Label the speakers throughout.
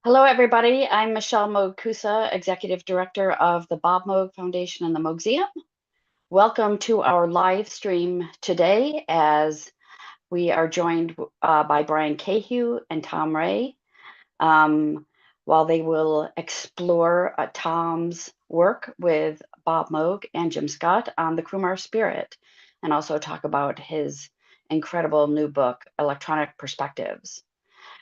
Speaker 1: Hello, everybody. I'm Michelle Moog Kusa, Executive Director of the Bob Moog Foundation and the Moogseum. Welcome to our live stream today as we are joined by Brian Cahew and Tom Ray, while they will explore Tom's work with Bob Moog and Jim Scott on the Crumar spirit, and also talk about his incredible new book, Electronic Perspectives.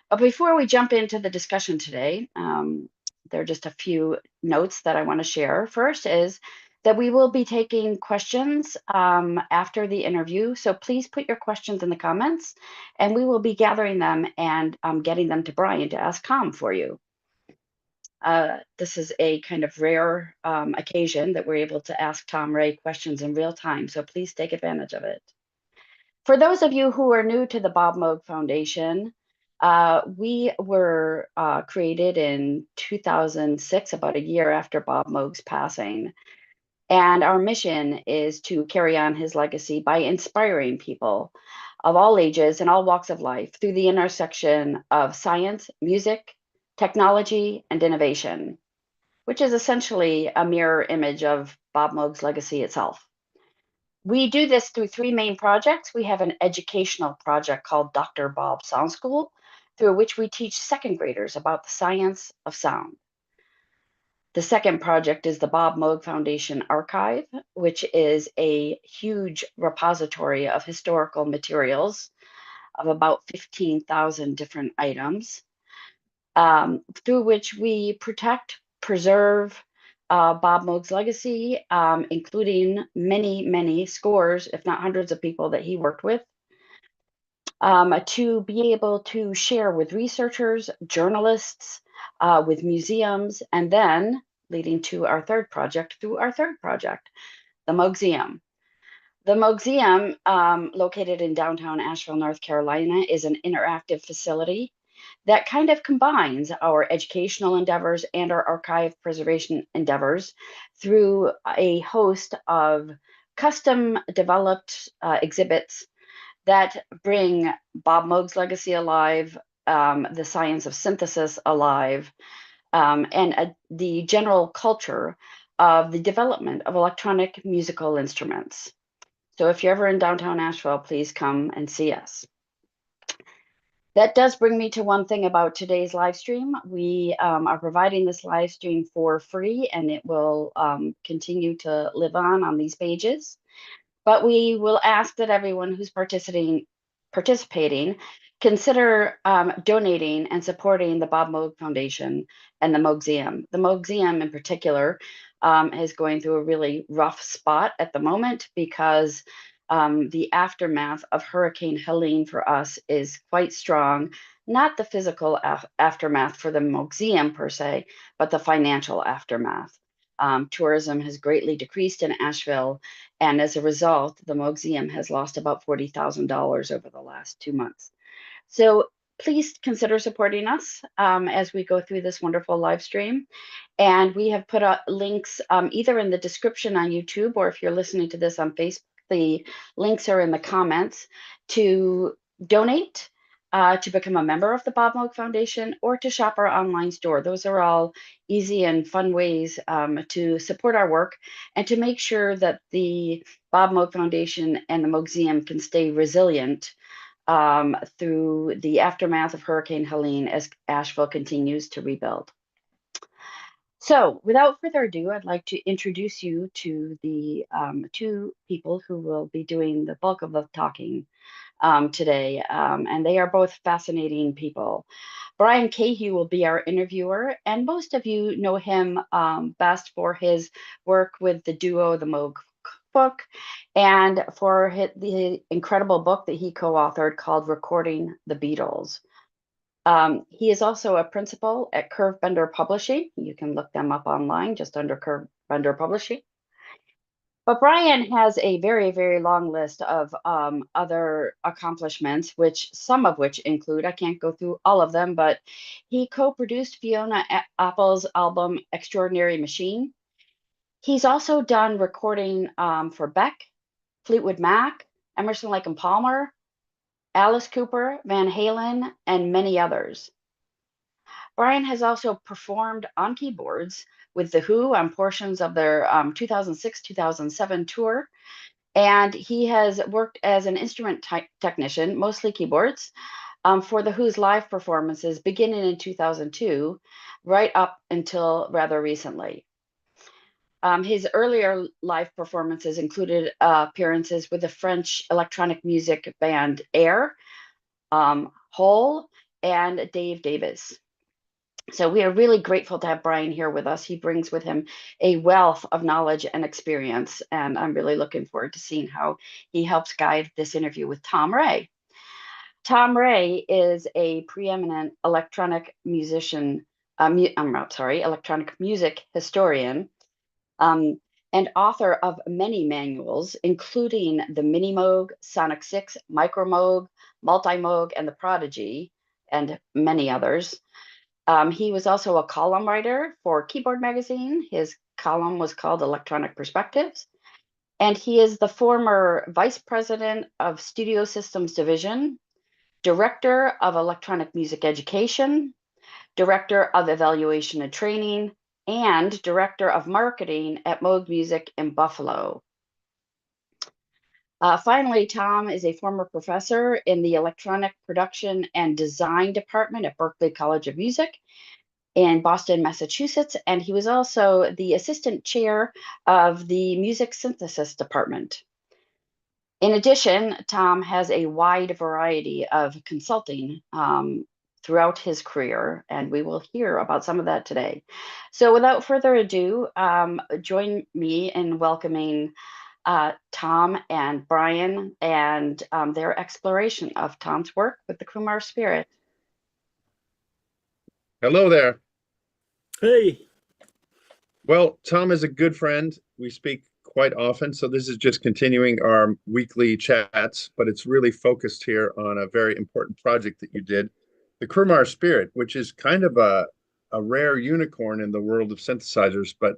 Speaker 1: But before we jump into the discussion today, there are just a few notes that I want to share. First is that we will be taking questions after the interview. So please put your questions in the comments and we will be gathering them and getting them to Brian to ask Tom for you. This is a kind of rare occasion that we're able to ask Tom Ray questions in real time. So please take advantage of it. For those of you who are new to the Bob Moog Foundation, we were created in 2006, about a year after Bob Moog's passing. And our mission is to carry on his legacy by inspiring people of all ages and all walks of life through the intersection of science, music, technology, and innovation, which is essentially a mirror image of Bob Moog's legacy itself. We do this through three main projects. We have an educational project called Dr. Bob Sound School, through which we teach second graders about the science of sound. The second project is the Bob Moog Foundation Archive, which is a huge repository of historical materials of about 15,000 different items, through which we protect, preserve Bob Moog's legacy, including many scores, if not hundreds of people that he worked with. to be able to share with researchers, journalists, with museums, and then leading to our third project through our third project, the Moogseum. The Moogseum, located in downtown Asheville, North Carolina, is an interactive facility that kind of combines our educational endeavors and our archive preservation endeavors through a host of custom developed exhibits that bring Bob Moog's legacy alive, the science of synthesis alive, and the general culture of the development of electronic musical instruments. So if you're ever in downtown Asheville, please come and see us. That does bring me to one thing about today's live stream. We are providing this live stream for free, and it will continue to live on these pages. But we will ask that everyone who's participating consider donating and supporting the Bob Moog Foundation and the Moogseum. The Moogseum in particular is going through a really rough spot at the moment because the aftermath of Hurricane Helene for us is quite strong. Not the physical aftermath for the Moogseum per se, but the financial aftermath. Tourism has greatly decreased in Asheville, and as a result, the Moogseum has lost about $40,000 over the last 2 months. So please consider supporting us as we go through this wonderful live stream. And we have put links either in the description on YouTube, or if you're listening to this on Facebook, the links are in the comments to donate, to become a member of the Bob Moog Foundation, or to shop our online store. Those are all easy and fun ways to support our work and to make sure that the Bob Moog Foundation and the Moogseum can stay resilient through the aftermath of Hurricane Helene as Asheville continues to rebuild. So without further ado, I'd like to introduce you to the two people who will be doing the bulk of the talking today, and they are both fascinating people. Brian Cahew will be our interviewer, and most of you know him best for his work with the duo, the Moog book, and for the incredible book that he co-authored called Recording the Beatles. He is also a principal at Curvebender Publishing. You can look them up online just under Curvebender Publishing. But Brian has a very, very long list of other accomplishments, some of which include, I can't go through all of them, but he co-produced Fiona Apple's album Extraordinary Machine. He's also done recording for Beck, Fleetwood Mac, Emerson, Lake and Palmer, Alice Cooper, Van Halen, and many others. Brian has also performed on keyboards with The Who on portions of their 2006-2007 tour, and he has worked as an instrument technician, mostly keyboards, for The Who's live performances beginning in 2002, right up until rather recently. His earlier live performances included appearances with the French electronic music band Air, Hole, and Dave Davis. So we are really grateful to have Brian here with us. He brings with him a wealth of knowledge and experience, and I'm really looking forward to seeing how he helps guide this interview with Tom Ray. Tom Ray is a preeminent electronic musician, electronic music historian, and author of many manuals, including the minimoog, Sonic 6, Micromoog, Multimoog, and the Prodigy, and many others. He was also a column writer for Keyboard Magazine. His column was called Electronic Perspectives. And he is the former vice president of Studio Systems Division, director of electronic music education, director of evaluation and training, and director of marketing at Moog Music in Buffalo. Finally, Tom is a former professor in the electronic production and design department at Berklee College of Music in Boston, Massachusetts, and he was also the assistant chair of the music synthesis department. In addition, Tom has a wide variety of consulting throughout his career, and we will hear about some of that today. So without further ado, join me in welcoming Tom and Brian and their exploration of Tom's work with the Crumar spirit.
Speaker 2: Hello there.
Speaker 3: Hey,
Speaker 2: Well, Tom is a good friend. We speak quite often, so this is just continuing our weekly chats, but it's really focused here on a very important project that you did, the Crumar Spirit, which is kind of a rare unicorn in the world of synthesizers. But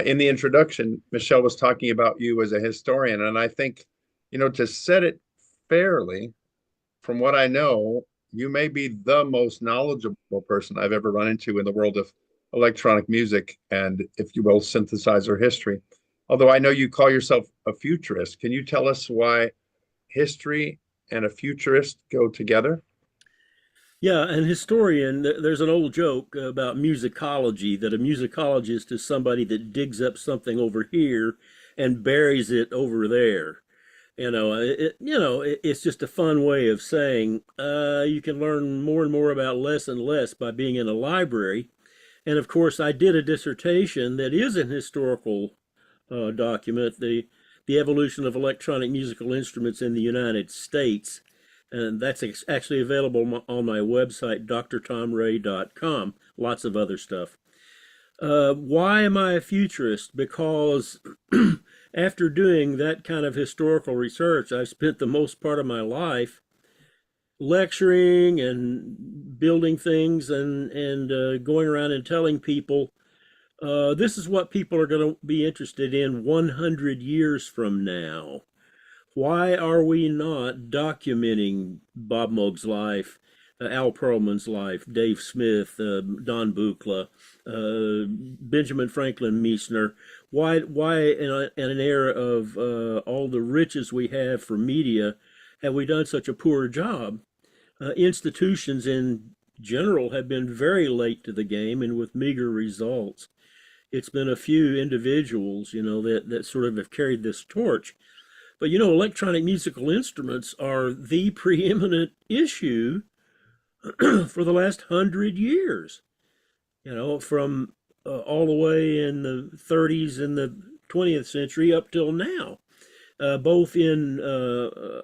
Speaker 2: in the introduction, Michelle was talking about you as a historian, and I think, to set it fairly, from what I know, you may be the most knowledgeable person I've ever run into in the world of electronic music and, if you will, synthesizer history. Although I know you call yourself a futurist. Can you tell us why history and a futurist go together?
Speaker 3: yeah, an historian, there's an old joke about musicology that a musicologist is somebody that digs up something over here and buries it over there. It's just a fun way of saying you can learn more and more about less and less by being in a library. And of course, I did a dissertation that is an historical document, the evolution of electronic musical instruments in the United States. And that's actually available on my website, drtomray.com. Lots of other stuff. Why am I a futurist? Because after doing that kind of historical research, I've spent the most part of my life lecturing and building things and going around and telling people this is what people are going to be interested in 100 years from now. Why are we not documenting Bob Moog's life, Al Pearlman's life, Dave Smith, Don Buchla, Benjamin Franklin Meisner? Why in an era of all the riches we have for media, have we done such a poor job? Institutions in general have been very late to the game and with meager results. It's been a few individuals, that sort of have carried this torch. But electronic musical instruments are the preeminent issue for the last 100 years. From all the way in the 30s and the 20th century up till now, both in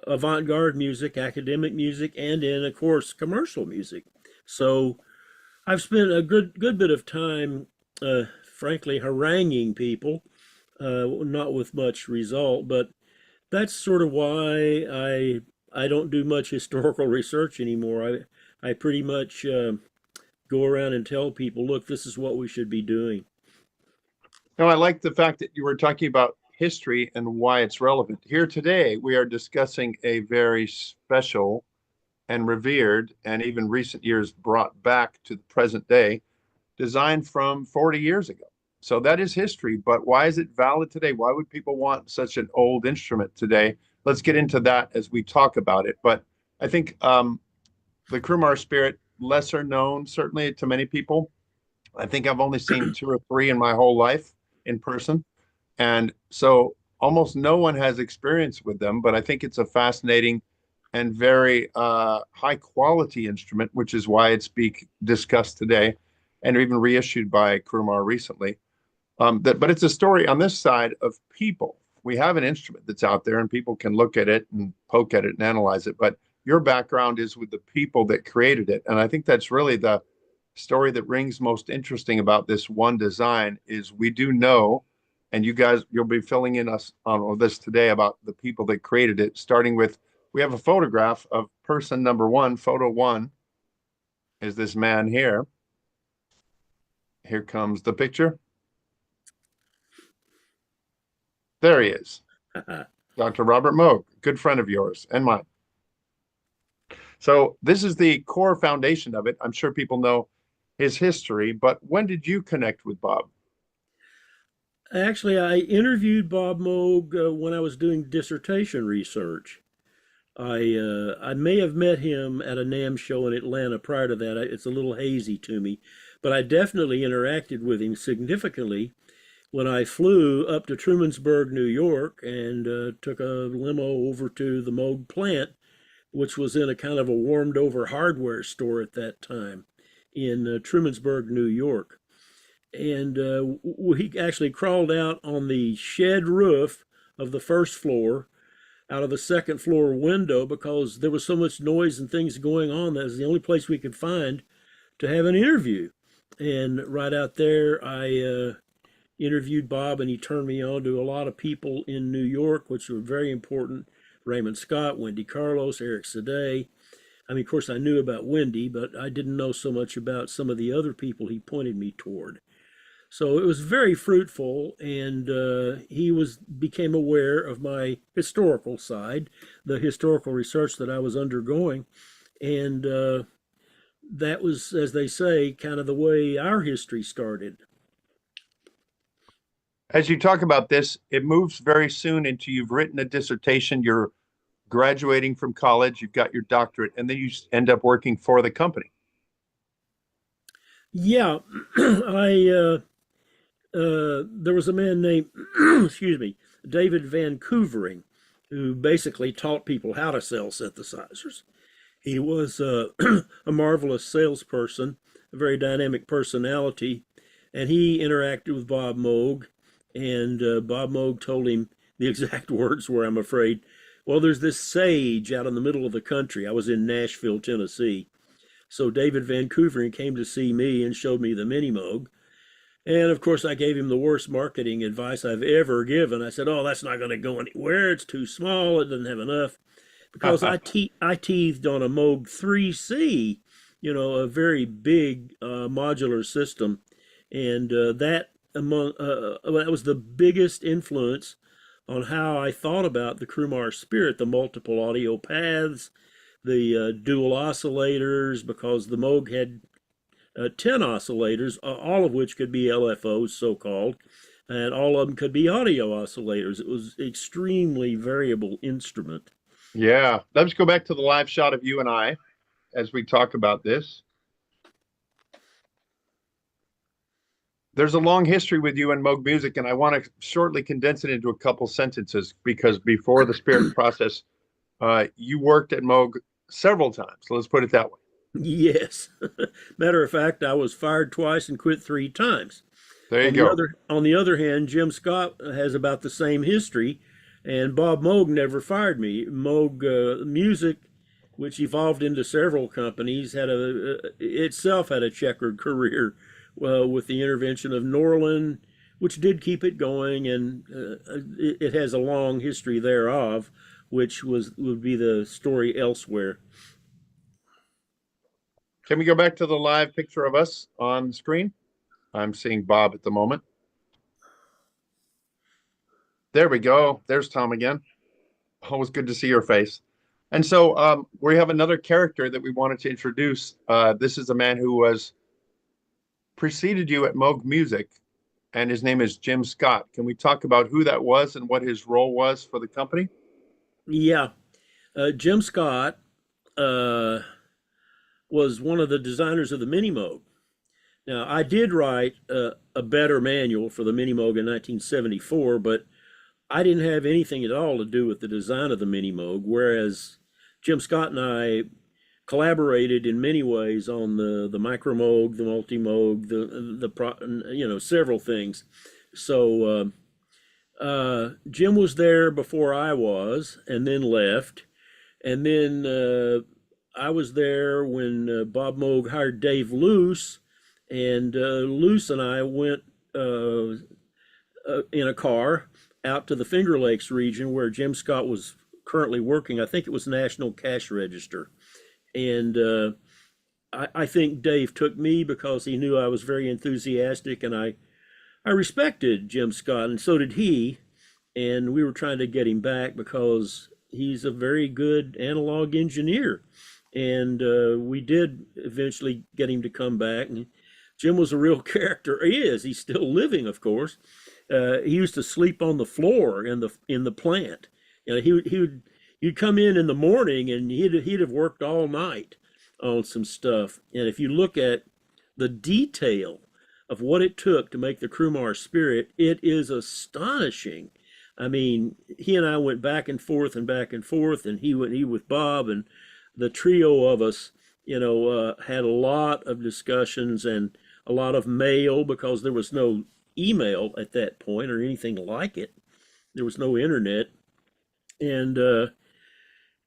Speaker 3: avant-garde music, academic music, and in, of course, commercial music. So I've spent a good bit of time, frankly, haranguing people, not with much result, but that's sort of why I don't do much historical research anymore. I pretty much go around and tell people, look, this is what we should be doing.
Speaker 2: No, I like the fact that you were talking about history and why it's relevant. Here today, we are discussing a very special and revered, and even recent years brought back to the present day, design from 40 years ago. So that is history, but why is it valid today? Why would people want such an old instrument today? Let's get into that as we talk about it. But I think the Crumar Spirit, lesser known, certainly to many people. I think I've only seen two or three in my whole life in person. And so almost no one has experience with them, but I think it's a fascinating and very high quality instrument, which is why it's being discussed today and even reissued by Crumar recently. But it's a story on this side of people. We have an instrument that's out there and people can look at it and poke at it and analyze it. But your background is with the people that created it. And I think that's really the story that rings most interesting about this one design is we do know, and you guys, you'll be filling in us on this today about the people that created it, starting with, we have a photograph of person number one. Photo one is this man here. Here comes the picture. There he is. Dr. Robert Moog, good friend of yours and mine. So this is the core foundation of it. I'm sure people know his history, but when did you connect with Bob?
Speaker 3: Actually, I interviewed Bob Moog when I was doing dissertation research. I may have met him at a NAMM show in Atlanta prior to that. It's a little hazy to me, but I definitely interacted with him significantly when I flew up to Trumansburg, New York, and took a limo over to the Moog plant, which was in a kind of a warmed over hardware store at that time in Trumansburg, New York. And we actually crawled out on the shed roof of the first floor out of the second floor window because there was so much noise and things going on. That was the only place we could find to have an interview. And right out there, I interviewed Bob, and he turned me on to a lot of people in New York, which were very important. Raymond Scott, Wendy Carlos, Eric Sade. I mean, of course, I knew about Wendy, but I didn't know so much about some of the other people he pointed me toward. So it was very fruitful, and he became aware of my historical side, the historical research that I was undergoing, and that was, as they say, kind of the way our history started.
Speaker 2: As you talk about this, it moves very soon into you've written a dissertation, you're graduating from college, you've got your doctorate, and then you end up working for the company.
Speaker 3: Yeah, there was a man named, excuse me, David Van Coovering, who basically taught people how to sell synthesizers. He was a marvelous salesperson, a very dynamic personality, and he interacted with Bob Moog, and Bob Moog told him the exact words were, I'm afraid, well, there's this sage out in the middle of the country. I was in Nashville, Tennessee. So David Van Coovering came to see me and showed me the minimoog. And of course, I gave him the worst marketing advice I've ever given. I said, oh, that's not going to go anywhere. It's too small. It doesn't have enough. Because I teethed on a Moog 3C, a very big modular system. And that was the biggest influence on how I thought about the Crumar Spirit, the multiple audio paths, the dual oscillators, because the Moog had 10 oscillators, all of which could be LFOs, so-called, and all of them could be audio oscillators. It was an extremely variable instrument.
Speaker 2: Yeah, let's go back to the live shot of you and I as we talk about this. There's a long history with you and Moog music, and I want to shortly condense it into a couple sentences because before the Spirit process, you worked at Moog several times. Let's put it that way.
Speaker 3: Yes. Matter of fact, I was fired twice and quit 3 times.
Speaker 2: There you go.
Speaker 3: On the other hand, Jim Scott has about the same history, and Bob Moog never fired me. Moog Music, which evolved into several companies, itself had a checkered career with the intervention of Norlin, which did keep it going, and it has a long history thereof, which would be the story elsewhere.
Speaker 2: Can we go back to the live picture of us on the screen? I'm seeing Bob at the moment. There we go. There's Tom again. Always good to see your face. And so we have another character that we wanted to introduce. This is a man who preceded you at Moog Music, and his name is Jim Scott. Can we talk about who that was and what his role was for the company?
Speaker 3: Yeah. Jim Scott was one of the designers of the minimoog. Now, I did write a better manual for the minimoog in 1974, but I didn't have anything at all to do with the design of the minimoog, whereas Jim Scott and I collaborated in many ways on the micromoog, the multimoog, several things. So Jim was there before I was, and then left, and then I was there when Bob Moog hired Dave Luce, and Luce and I went in a car out to the Finger Lakes region where Jim Scott was currently working. I think it was National Cash Register. And I think Dave took me because he knew I was very enthusiastic, and I respected Jim Scott, and so did he. And we were trying to get him back because he's a very good analog engineer. And we did eventually get him to come back. And Jim was a real character. He is. He's still living, of course. He used to sleep on the floor in the plant. You'd come in the morning, and he'd have worked all night on some stuff. And if you look at the detail of what it took to make the Crumar Spirit, it is astonishing. I mean, he and I went back and forth, and he with Bob, and the trio of us, had a lot of discussions and a lot of mail because there was no email at that point or anything like it. There was no internet. And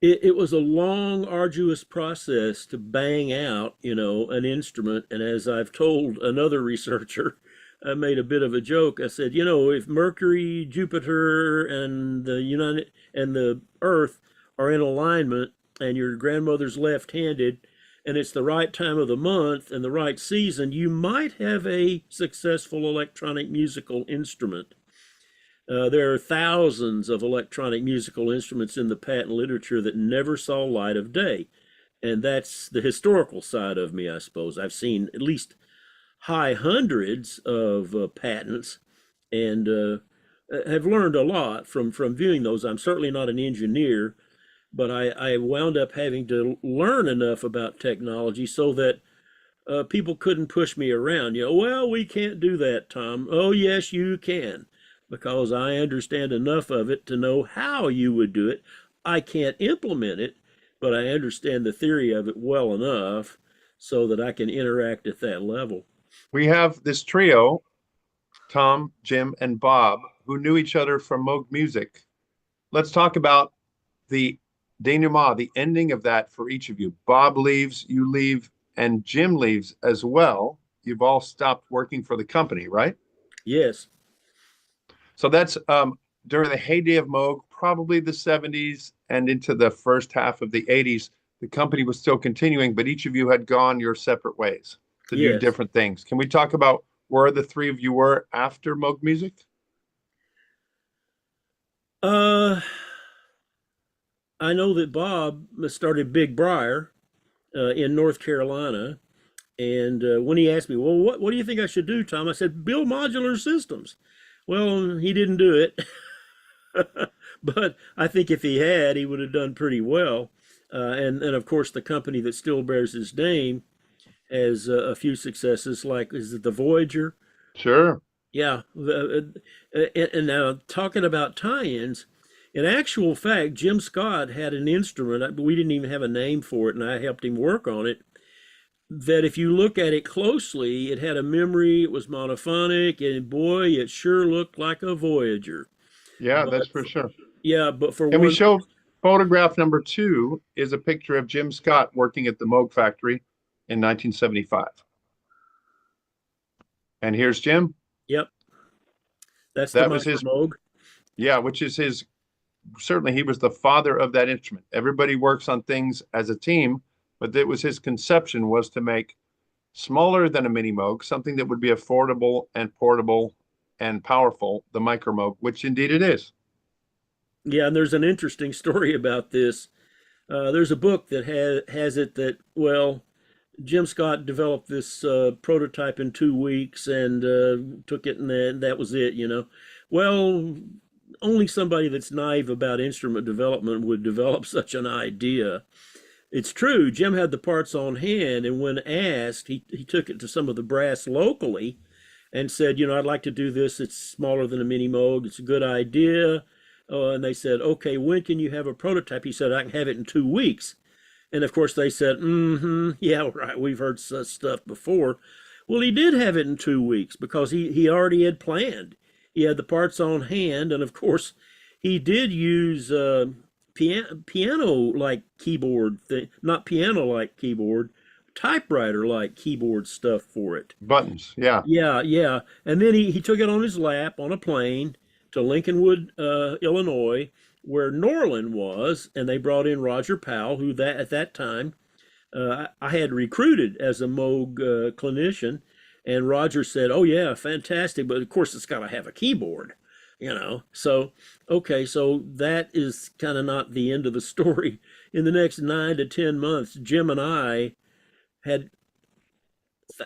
Speaker 3: it was a long, arduous process to bang out, an instrument. And as I've told another researcher, I made a bit of a joke. I said, if Mercury, Jupiter, and the Earth are in alignment, and your grandmother's left-handed, and it's the right time of the month and the right season, you might have a successful electronic musical instrument. There are thousands of electronic musical instruments in the patent literature that never saw light of day. And that's the historical side of me, I suppose. I've seen at least high hundreds of patents, and have learned a lot from viewing those. I'm certainly not an engineer, but I wound up having to learn enough about technology so that people couldn't push me around. Well, we can't do that, Tom. Oh, yes, you can, because I understand enough of it to know how you would do it. I can't implement it, but I understand the theory of it well enough so that I can interact at that level.
Speaker 2: We have this trio, Tom, Jim, and Bob, who knew each other from Moog Music. Let's talk about the denouement, the ending of that for each of you. Bob leaves, you leave, and Jim leaves as well. You've all stopped working for the company, right?
Speaker 3: Yes.
Speaker 2: So that's during the heyday of Moog, probably the 70s and into the first half of the 80s. The company was still continuing, but each of you had gone your separate ways to do different things. Can we talk about where the three of you were after Moog Music?
Speaker 3: I know that Bob started Big Briar in North Carolina. And when he asked me, well, what do you think I should do, Tom? I said, build modular systems. Well, he didn't do it. But I think if he had, he would have done pretty well. And of course, the company that still bears his name has a few successes, like, is it the Voyager?
Speaker 2: Sure.
Speaker 3: Yeah. And now talking about tie-ins, in actual fact, Jim Scott had an instrument, we didn't even have a name for it, and I helped him work on it, that if you look at it closely, it had a memory, it was monophonic, and boy, it sure looked like a Voyager.
Speaker 2: Yeah, that's for sure.
Speaker 3: Yeah, but for
Speaker 2: Can we show photograph number 2 is a picture of Jim Scott working at the Moog factory in 1975. And here's Jim.
Speaker 3: Yep.
Speaker 2: That was his
Speaker 3: Moog.
Speaker 2: Yeah, which is his, certainly he was the father of that instrument. Everybody works on things as a team, but it was his conception was to make smaller than a mini Moog, something that would be affordable and portable and powerful, the micro Moog, which indeed it is.
Speaker 3: Yeah, and there's an interesting story about this. There's a book that has it that, well, Jim Scott developed this prototype in 2 weeks and took it, and that was it, Well, only somebody that's naive about instrument development would develop such an idea. It's true, Jim had the parts on hand, and when asked, he took it to some of the brass locally and said, I'd like to do this. It's smaller than a mini Moog. It's a good idea. And they said, okay, when can you have a prototype? He said, I can have it in 2 weeks. And of course they said, yeah, right, we've heard such stuff before. Well, he did have it in 2 weeks because he already had planned. He had the parts on hand, and of course he did use piano-like keyboard, not piano-like keyboard, typewriter-like keyboard stuff for it.
Speaker 2: Buttons, yeah.
Speaker 3: Yeah. And then he took it on his lap on a plane to Lincolnwood, Illinois, where Norlin was, and they brought in Roger Powell, who at that time I had recruited as a Moog clinician, and Roger said, oh yeah, fantastic, but of course it's got to have a keyboard, So, okay, so that is kind of not the end of the story. In the next 9 to 10 months, Jim and I had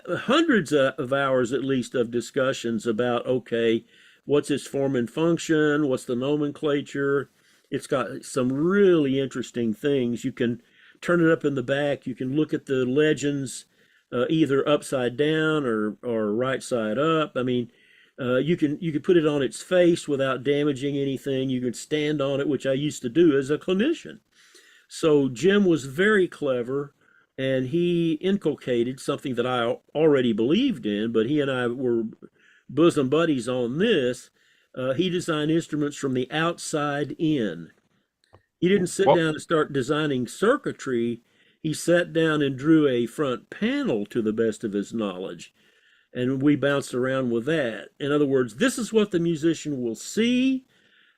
Speaker 3: hundreds of hours at least of discussions about, okay, what's its form and function, what's the nomenclature. It's got some really interesting things. You can turn it up in the back. You can look at the legends either upside down or right side up. I mean, you can put it on its face without damaging anything. You can stand on it, which I used to do as a clinician. So Jim was very clever, and he inculcated something that I already believed in, but he and I were bosom buddies on this. he designed instruments from the outside in. He didn't sit
Speaker 2: Well,
Speaker 3: down and start designing circuitry. He sat down and drew a front panel to the best of his knowledge. And we bounced around with that. In other words, this is what the musician will see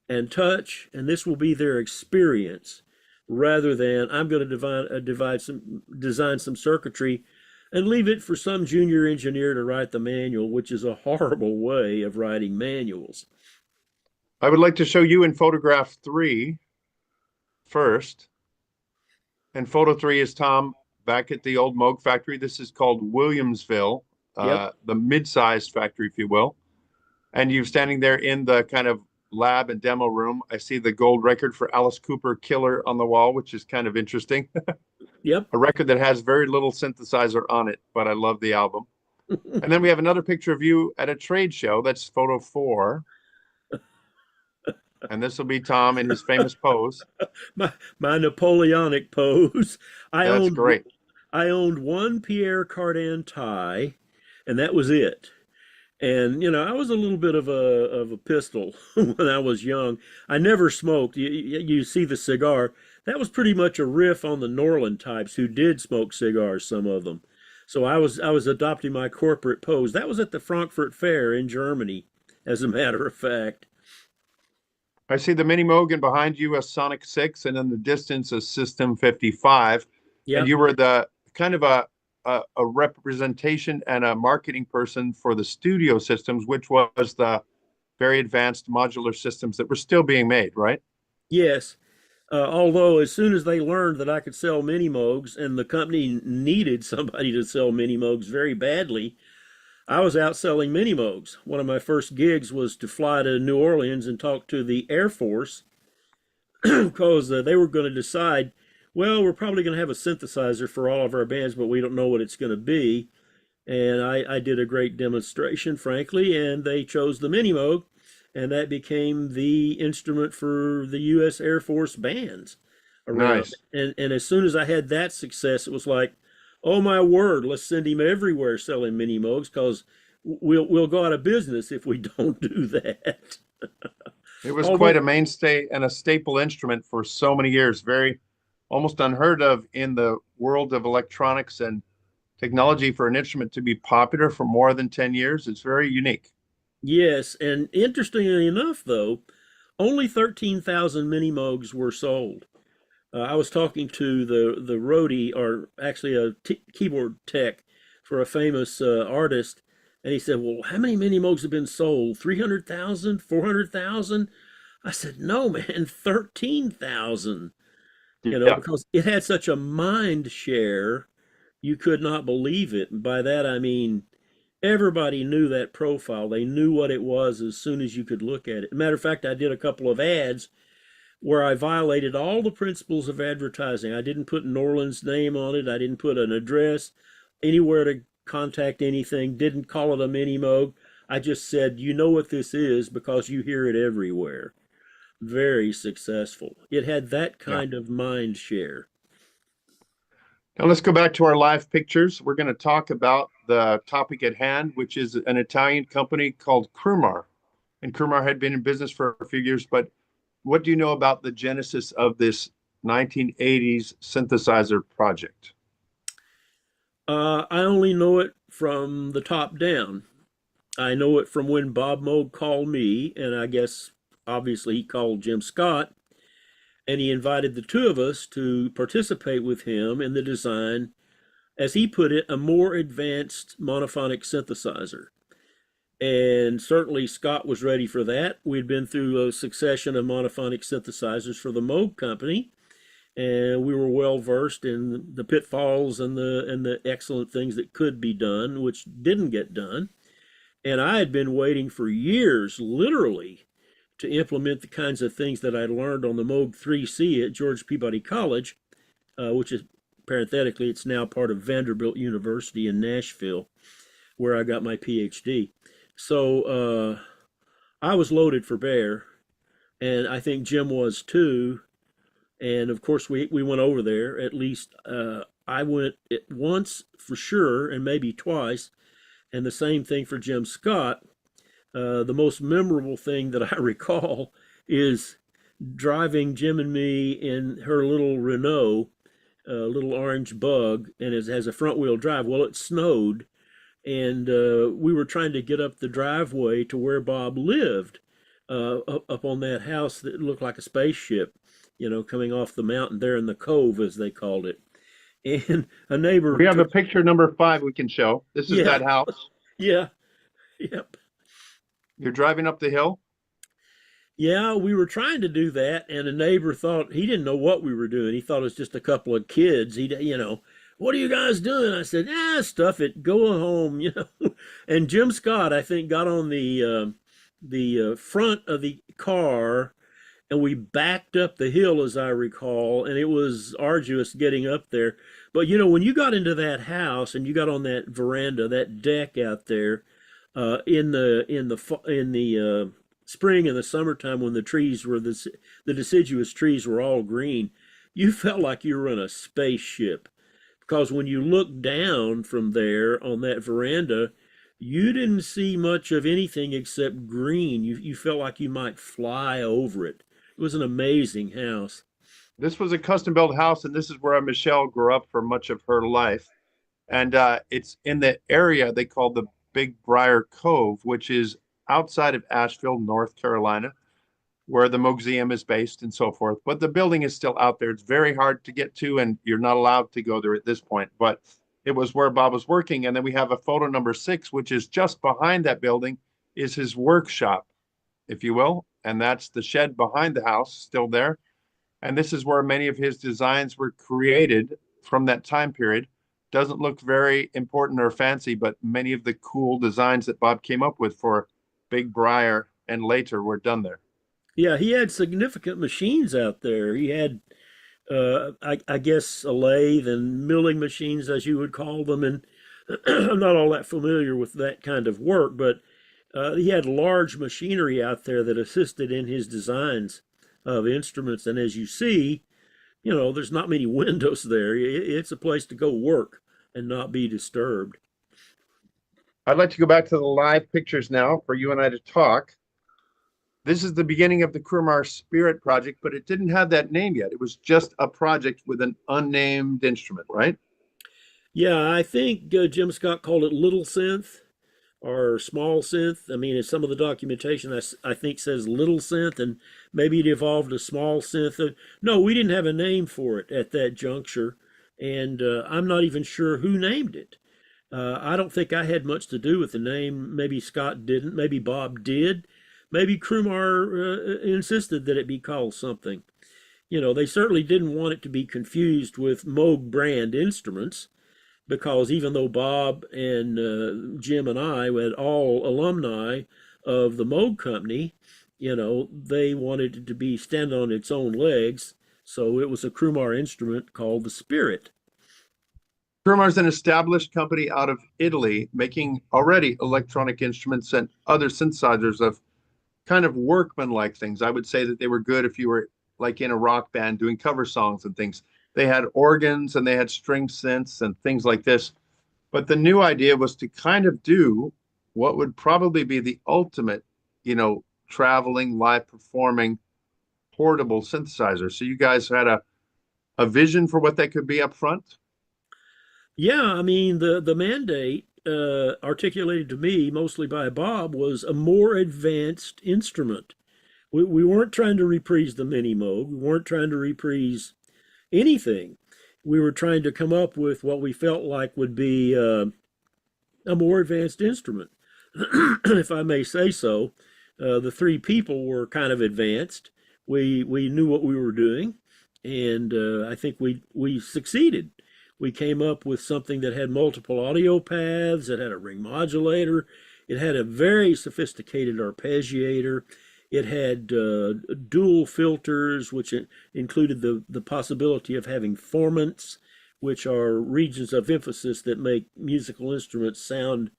Speaker 3: and touch, and this will be their experience, rather than I'm going to design some circuitry and leave it for some junior engineer to write the manual, which is a horrible way of writing manuals.
Speaker 2: I would like to show you in photograph 3 first. And photo 3 is Tom back at the old Moog factory. This is called Williamsville,
Speaker 3: Yep.
Speaker 2: the mid-sized factory, if you will. And you're standing there in the kind of lab and demo room. I see the gold record for Alice Cooper Killer on the wall, which is kind of interesting.
Speaker 3: Yep.
Speaker 2: A record that has very little synthesizer on it, but I love the album. And then we have another picture of you at a trade show. That's photo 4. And this will be Tom in his famous pose.
Speaker 3: my Napoleonic pose.
Speaker 2: That's great.
Speaker 3: I owned one Pierre Cardin tie, and that was it. And I was a little bit of a pistol when I was young. I never smoked. You see the cigar. That was pretty much a riff on the Norland types who did smoke cigars, some of them. So I was adopting my corporate pose. That was at the Frankfurt Fair in Germany, as a matter of fact.
Speaker 2: I see the minimoog, and behind you a Sonic 6, and in the distance a System 55.
Speaker 3: Yeah.
Speaker 2: And you were the kind of a representation and a marketing person for the studio systems, which was the very advanced modular systems that were still being made, right?
Speaker 3: Yes. Although as soon as they learned that I could sell minimoogs, and the company needed somebody to sell minimoogs very badly, I was out selling minimoogs. One of my first gigs was to fly to New Orleans and talk to the Air Force because they were going to decide, well, we're probably going to have a synthesizer for all of our bands, but we don't know what it's going to be. And I did a great demonstration, frankly, and they chose the minimoog, and that became the instrument for the U.S. Air Force bands around.
Speaker 2: Nice.
Speaker 3: And as soon as I had that success, it was like, oh my word, let's send him everywhere selling minimoogs, because we'll go out of business if we don't do that.
Speaker 2: It was quite a mainstay and a staple instrument for so many years. Very almost unheard of in the world of electronics and technology for an instrument to be popular for more than 10 years. It's very unique.
Speaker 3: Yes, and interestingly enough, though, only 13,000 minimoogs were sold. I was talking to the roadie, or actually a keyboard tech for a famous artist, and he said, well, how many minimoogs have been sold? 300,000, 400,000? I said, no, man, 13,000. Because it had such a mind share, you could not believe it. And by that, I mean, everybody knew that profile. They knew what it was as soon as you could look at it. Matter of fact, I did a couple of ads where I violated all the principles of advertising. I didn't put Norland's name on it. I didn't put an address, anywhere to contact anything, didn't call it a minimoog. I just said, you know what this is because you hear it everywhere. Very successful. It had that kind of mind share.
Speaker 2: Now let's go back to our live pictures. We're going to talk about the topic at hand, which is an Italian company called Crumar. And Crumar had been in business for a few years, but what do you know about the genesis of this 1980s synthesizer project?
Speaker 3: I only know it from the top down. I know it from when Bob Moog called me, and I guess obviously he called Jim Scott, and he invited the two of us to participate with him in the design, as he put it, a more advanced monophonic synthesizer. And certainly Scott was ready for that. We'd been through a succession of monophonic synthesizers for the Moog company, and we were well versed in the pitfalls and the excellent things that could be done, which didn't get done. And I had been waiting for years, literally, to implement the kinds of things that I learned on the Moog 3C at George Peabody College, which is, parenthetically, it's now part of Vanderbilt University in Nashville, where I got my PhD. So I was loaded for bear, and I think Jim was too. And of course, we went over there. At least I went once for sure, and maybe twice. And the same thing for Jim Scott. The most memorable thing that I recall is driving Jim and me in her little Renault, little orange bug, and it has a front wheel drive. Well, it snowed, and we were trying to get up the driveway to where Bob lived, up on that house that looked like a spaceship, coming off the mountain there in the cove, as they called it. And a neighbor
Speaker 2: We have a
Speaker 3: took,
Speaker 2: picture number 5 we can show. This is
Speaker 3: yeah,
Speaker 2: that house.
Speaker 3: yeah, yep.
Speaker 2: You're driving up the hill.
Speaker 3: Yeah, we were trying to do that, and a neighbor thought he didn't know what we were doing. He thought it was just a couple of kids. What are you guys doing? I said, stuff it, go home. And Jim Scott, I think, got on the front of the car, and we backed up the hill, as I recall, and it was arduous getting up there. But when you got into that house and you got on that veranda, that deck out there, in the spring and the summertime when the trees were the deciduous trees were all green, you felt like you were in a spaceship, because when you looked down from there on that veranda, you didn't see much of anything except green. You felt like you might fly over it. It was an amazing house.
Speaker 2: This was a custom built house, and this is where Michelle grew up for much of her life. And it's in the area they call the Big Briar Cove, which is outside of Asheville, North Carolina, where the Museum is based and so forth. But the building is still out there. It's very hard to get to, and you're not allowed to go there at this point. But it was where Bob was working. And then we have a photo number 6, which is just behind that building, is his workshop, if you will. And that's the shed behind the house, still there. And this is where many of his designs were created from that time period. Doesn't look very important or fancy, but many of the cool designs that Bob came up with for Big Briar and later were done there.
Speaker 3: Yeah, he had significant machines out there. He had, I guess, a lathe and milling machines, as you would call them. And I'm not all that familiar with that kind of work, but he had large machinery out there that assisted in his designs of instruments. And as you see, there's not many windows there. It's a place to go work and not be disturbed.
Speaker 2: I'd like to go back to the live pictures now for you and I to talk. This is the beginning of the Crumar Spirit project, but it didn't have that name yet. It was just a project with an unnamed instrument, right?
Speaker 3: Yeah, I think Jim Scott called it Little Synth or Small Synth. I mean, some of the documentation I think says Little Synth, and maybe it evolved to Small Synth. No, we didn't have a name for it at that juncture, and I'm not even sure who named it. I don't think I had much to do with the name. Maybe Scott didn't. Maybe Bob did. Maybe Crumar insisted that it be called something. They certainly didn't want it to be confused with Moog brand instruments, because even though Bob and Jim and I were all alumni of the Moog Company, they wanted it to be stand on its own legs. So it was a Crumar instrument called the Spirit.
Speaker 2: Crumar is an established company out of Italy, making already electronic instruments and other synthesizers of kind of workman-like things. I would say that they were good if you were like in a rock band doing cover songs and things. They had organs and they had string synths and things like this. But the new idea was to kind of do what would probably be the ultimate, traveling, live performing, portable synthesizer. So you guys had a vision for what that could be up front?
Speaker 3: Yeah, I mean, the mandate articulated to me mostly by Bob was a more advanced instrument. We weren't trying to reprise the minimoog. We weren't trying to reprise anything. We were trying to come up with what we felt like would be a more advanced instrument, if I may say so. The 3 people were kind of advanced. We knew what we were doing, and I think we succeeded. We came up with something that had multiple audio paths. It had a ring modulator. It had a very sophisticated arpeggiator. It had dual filters, which included the possibility of having formants, which are regions of emphasis that make musical instruments sound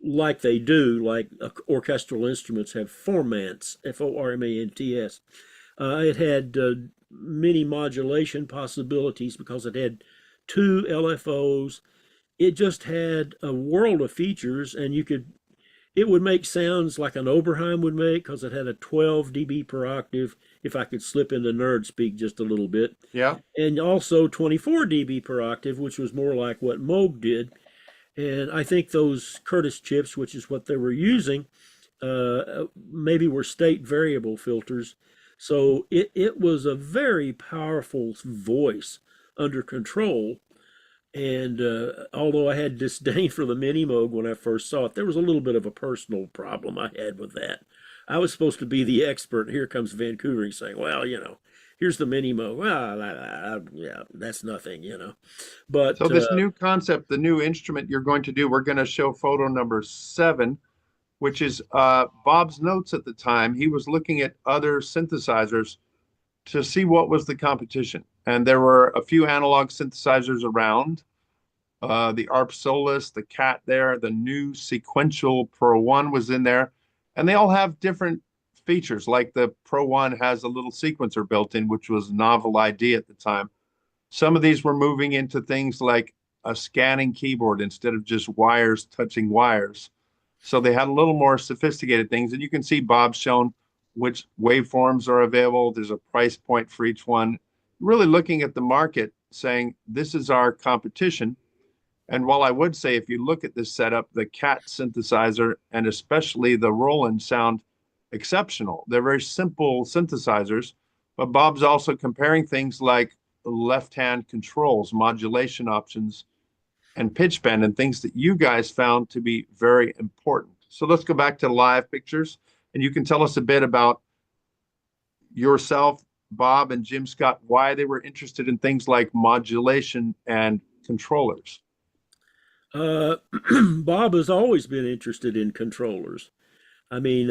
Speaker 3: like they do, like orchestral instruments have formants, Formants. It had many modulation possibilities because it had 2 LFOs. It just had a world of features, and you could it would make sounds like an Oberheim would make because it had a 12 dB per octave, if I could slip into nerd speak just a little bit,
Speaker 2: Yeah.
Speaker 3: and also 24 dB per octave, which was more like what Moog did. And I think those Curtis chips, which is what they were using, maybe were state variable filters. So it was a very powerful voice under control. And although I had disdain for the minimoog when I first saw it, there was a little bit of a personal problem I had with that. I was supposed to be the expert, and here comes Vancouver saying, well, here's the minimoog. Well, yeah, that's nothing, But
Speaker 2: So this new concept, the new instrument you're going to do, we're going to show photo number 7, which is Bob's notes at the time. He was looking at other synthesizers to see what was the competition. And there were a few analog synthesizers around, the ARP Solus, the Cat there, the new Sequential Pro 1 was in there. And they all have different features, like the Pro 1 has a little sequencer built in, which was a novel idea at the time. Some of these were moving into things like a scanning keyboard instead of just wires touching wires. So they had a little more sophisticated things. And you can see Bob's shown which waveforms are available. There's a price point for each one. Really looking at the market, saying this is our competition. And while I would say, if you look at this setup, the Cat synthesizer and especially the Roland sound exceptional. They're very simple synthesizers, but Bob's also comparing things like left-hand controls, modulation options, and pitch bend, and things that you guys found to be very important. So let's go back to live pictures, and you can tell us a bit about yourself, Bob, and Jim Scott, why they were interested in things like modulation and controllers.
Speaker 3: Bob has always been interested in controllers. I mean,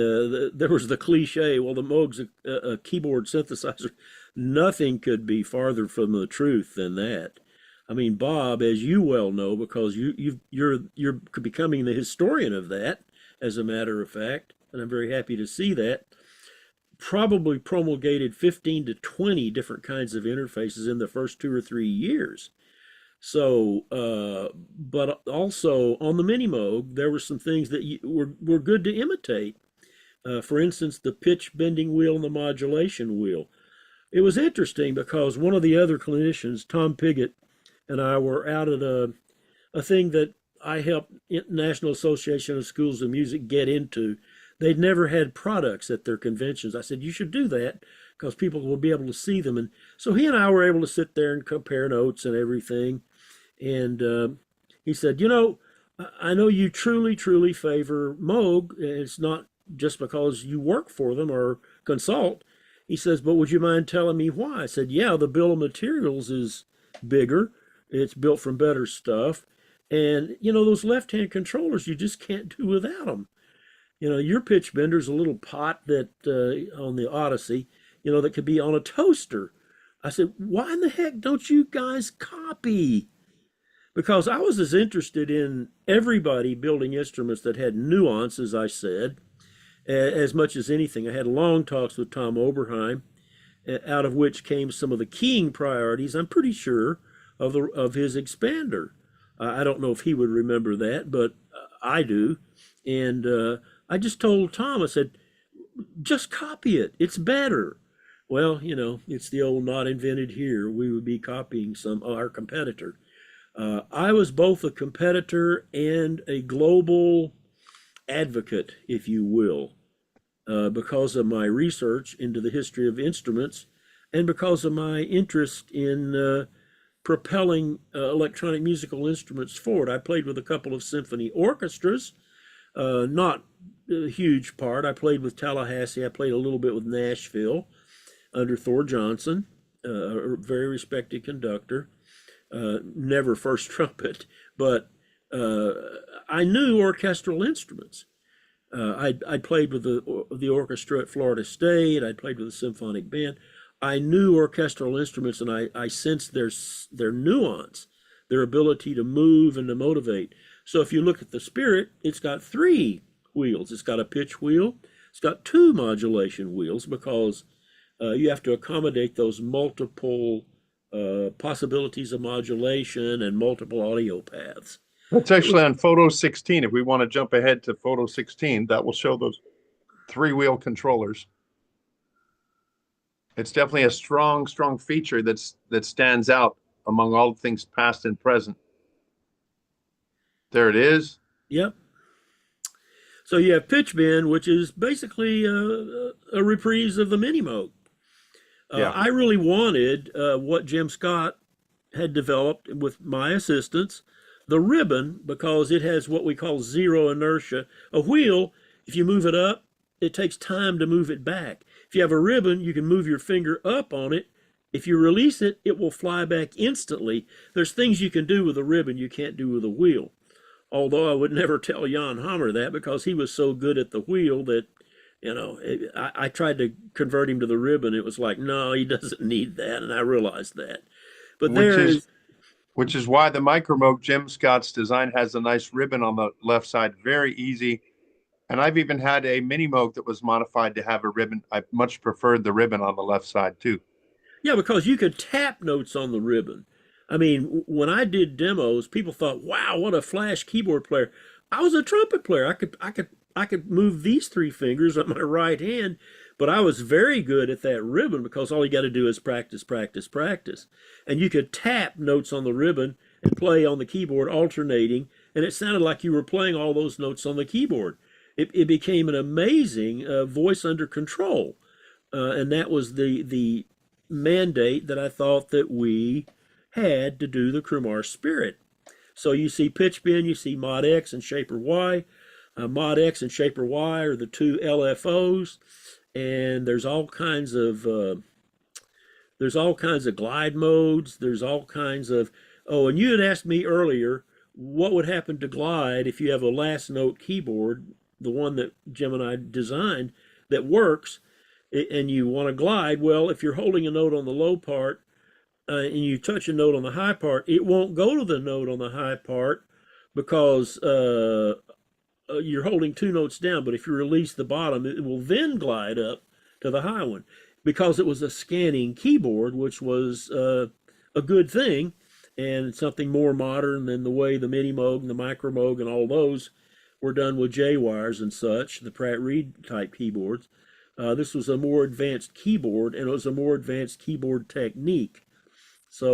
Speaker 3: there was the cliche, well, the Moog's a keyboard synthesizer. Nothing could be farther from the truth than that. I mean, Bob, as you well know, because you're becoming the historian of that, as a matter of fact, and I'm very happy to see that, probably promulgated 15 to 20 different kinds of interfaces in the first 2 or 3 years. So, but also on the minimoog, there were some things that were good to imitate. For instance, the pitch bending wheel and the modulation wheel. It was interesting because one of the other clinicians, Tom Piggott, and I were out at a thing that I helped National Association of Schools of Music get into. They'd never had products at their conventions. I said, you should do that because people will be able to see them. And so he and I were able to sit there and compare notes and everything. And he said, I know you truly, truly favor Moog. It's not just because you work for them or consult. He says, but would you mind telling me why? I said, yeah, the bill of materials is bigger. It's built from better stuff. And, those left-hand controllers, you just can't do without them. Your pitch bender's a little pot that on the Odyssey, that could be on a toaster. I said, why in the heck don't you guys copy? Because I was as interested in everybody building instruments that had nuance, as I said, as much as anything. I had long talks with Tom Oberheim, out of which came some of the keying priorities, I'm pretty sure, of his expander. I don't know if he would remember that, but I do. And I just told Tom, I said, just copy it. It's better. Well, it's the old not invented here. We would be copying our competitor. I was both a competitor and a global advocate, if you will, because of my research into the history of instruments and because of my interest in propelling electronic musical instruments forward. I played with a couple of symphony orchestras, not a huge part. I played with Tallahassee. I played a little bit with Nashville under Thor Johnson, a very respected conductor. Never first trumpet, but I knew orchestral instruments. I'd played with the orchestra at Florida State. I'd played with a symphonic band. I knew orchestral instruments, and I sensed their nuance, their ability to move and to motivate. So if you look at the Spirit, it's got 3 wheels. It's got a pitch wheel. It's got 2 modulation wheels because you have to accommodate those multiple possibilities of modulation and multiple audio paths.
Speaker 2: That's
Speaker 3: It
Speaker 2: actually
Speaker 3: was,
Speaker 2: on photo 16. If we want to jump ahead to photo 16, that will show those three-wheel controllers. It's definitely a strong feature that stands out among all the things past and present. There it is.
Speaker 3: yep. So you have pitch bend, which is basically a reprise of the minimoog.
Speaker 2: Yeah.
Speaker 3: I really wanted what Jim Scott had developed with my assistance, the ribbon, because it has what we call zero inertia. A wheel, if you move it up, it takes time to move it back. If you have a ribbon, you can move your finger up on it. If you release it, it will fly back instantly. There's things you can do with a ribbon you can't do with a wheel. Although I would never tell Jan Hammer that because he was so good at the wheel that, I tried to convert him to the ribbon. It was like, no, he doesn't need that. And I realized that. But
Speaker 2: Which
Speaker 3: there
Speaker 2: is
Speaker 3: is,
Speaker 2: which is why the Micromoog Jim Scott's design has a nice ribbon on the left side, very easy. And I've even had a mini Moog that was modified to have a ribbon. I much preferred the ribbon on the left side too.
Speaker 3: yeah, because you could tap notes on the ribbon. I mean, when I did demos, people thought, "Wow, what a flash keyboard player!" I was a trumpet player. I could move these three fingers on my right hand, but I was very good at that ribbon because all you got to do is practice, practice, practice, and you could tap notes on the ribbon and play on the keyboard alternating, and it sounded like you were playing all those notes on the keyboard. It became an amazing voice under control, and that was the mandate that I thought that we had to do the Crumar spirit. So you see pitch bend, you see mod X and shaper Y. Mod X and shaper Y are the two LFOs, and there's all kinds of glide modes. There's all kinds of and you had asked me earlier what would happen to glide if you have a last note keyboard, the one that Jim and I designed that works, and you want to glide. Well, if you're holding a note on the low part and you touch a note on the high part, it won't go to the note on the high part because you're holding two notes down. But if you release the bottom, it will then glide up to the high one because it was a scanning keyboard, which was a good thing and something more modern than the way the minimoog and the micromoog and all those were done with J wires and such, the Pratt Reed type keyboards. This was a more advanced keyboard, and it was a more advanced keyboard technique.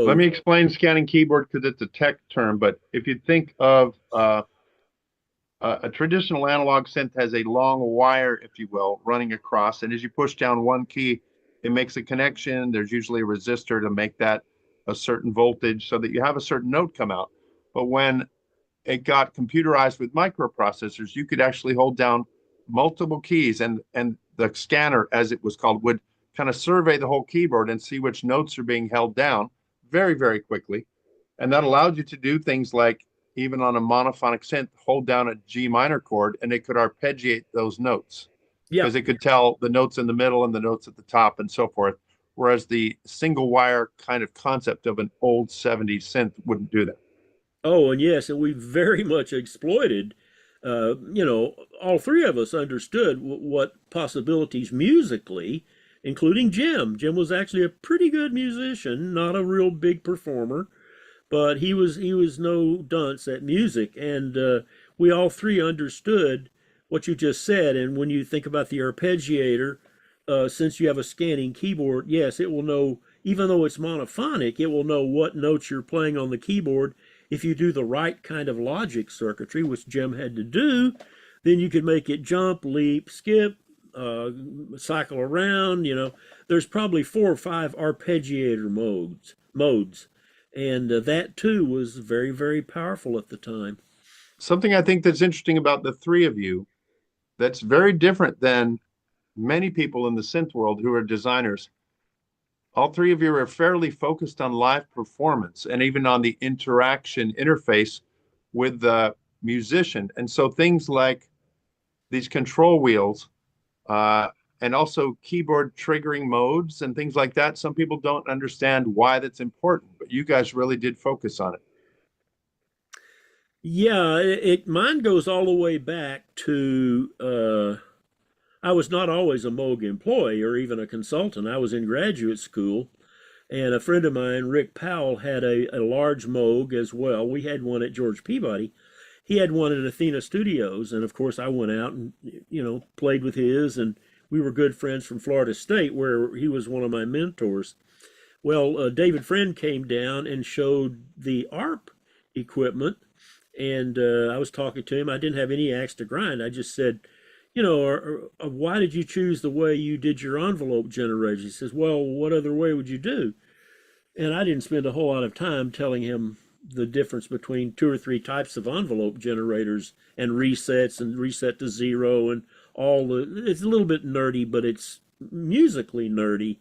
Speaker 2: Let
Speaker 3: So,
Speaker 2: me explain scanning keyboard because it's a tech term. But if you think of a traditional analog synth has a long wire, if you will, running across, and as you push down one key, it makes a connection. There's usually a resistor to make that a certain voltage so that you have a certain note come out. But when it got computerized with microprocessors, you could actually hold down multiple keys, and the scanner, as it was called, would kind of survey the whole keyboard and see which notes are being held down very quickly. And that allowed you to do things like, even on a monophonic synth, hold down a G minor chord and it could arpeggiate those notes
Speaker 3: yeah.
Speaker 2: because it could tell the notes in the middle and the notes at the top and so forth. Whereas the single wire kind of concept of an old 70s synth wouldn't do that.
Speaker 3: Oh, and yes, and we very much exploited. All three of us understood what possibilities musically, including Jim. Jim was actually a pretty good musician, not a real big performer, but he was no dunce at music, and we all three understood what you just said. And when you think about the arpeggiator, since you have a scanning keyboard, yes, it will know, even though it's monophonic, it will know what notes you're playing on the keyboard. If you do the right kind of logic circuitry, which Jim had to do, then you could make it jump, leap, skip, cycle around. There's probably 4 or 5 arpeggiator modes, and that too was very powerful at the time.
Speaker 2: Something I think that's interesting about the three of you that's very different than many people in the synth world who are designers. All three of you are fairly focused on live performance and even on the interaction interface with the musician. And so things like these control wheels uh, and also keyboard triggering modes and things like that, some people don't understand why that's important, but you guys really did focus on it.
Speaker 3: Yeah, mine goes all the way back to I was not always a Moog employee or even a consultant. I was in graduate school, And a friend of mine, Rick Powell, had a large Moog as well. We had one at George Peabody. He had one at Athena Studios, and of course I went out and played with his, and we were good friends from Florida State, where he was one of my mentors. Well, David Friend came down and showed the ARP equipment, and I was talking to him. I didn't have any axe to grind. I just said, why did you choose the way you did your envelope generators? He says, well, what other way would you do? And I didn't spend a whole lot of time telling him the difference between 2 or 3 types of envelope generators and resets and reset to 0 and it's a little bit nerdy, but it's musically nerdy.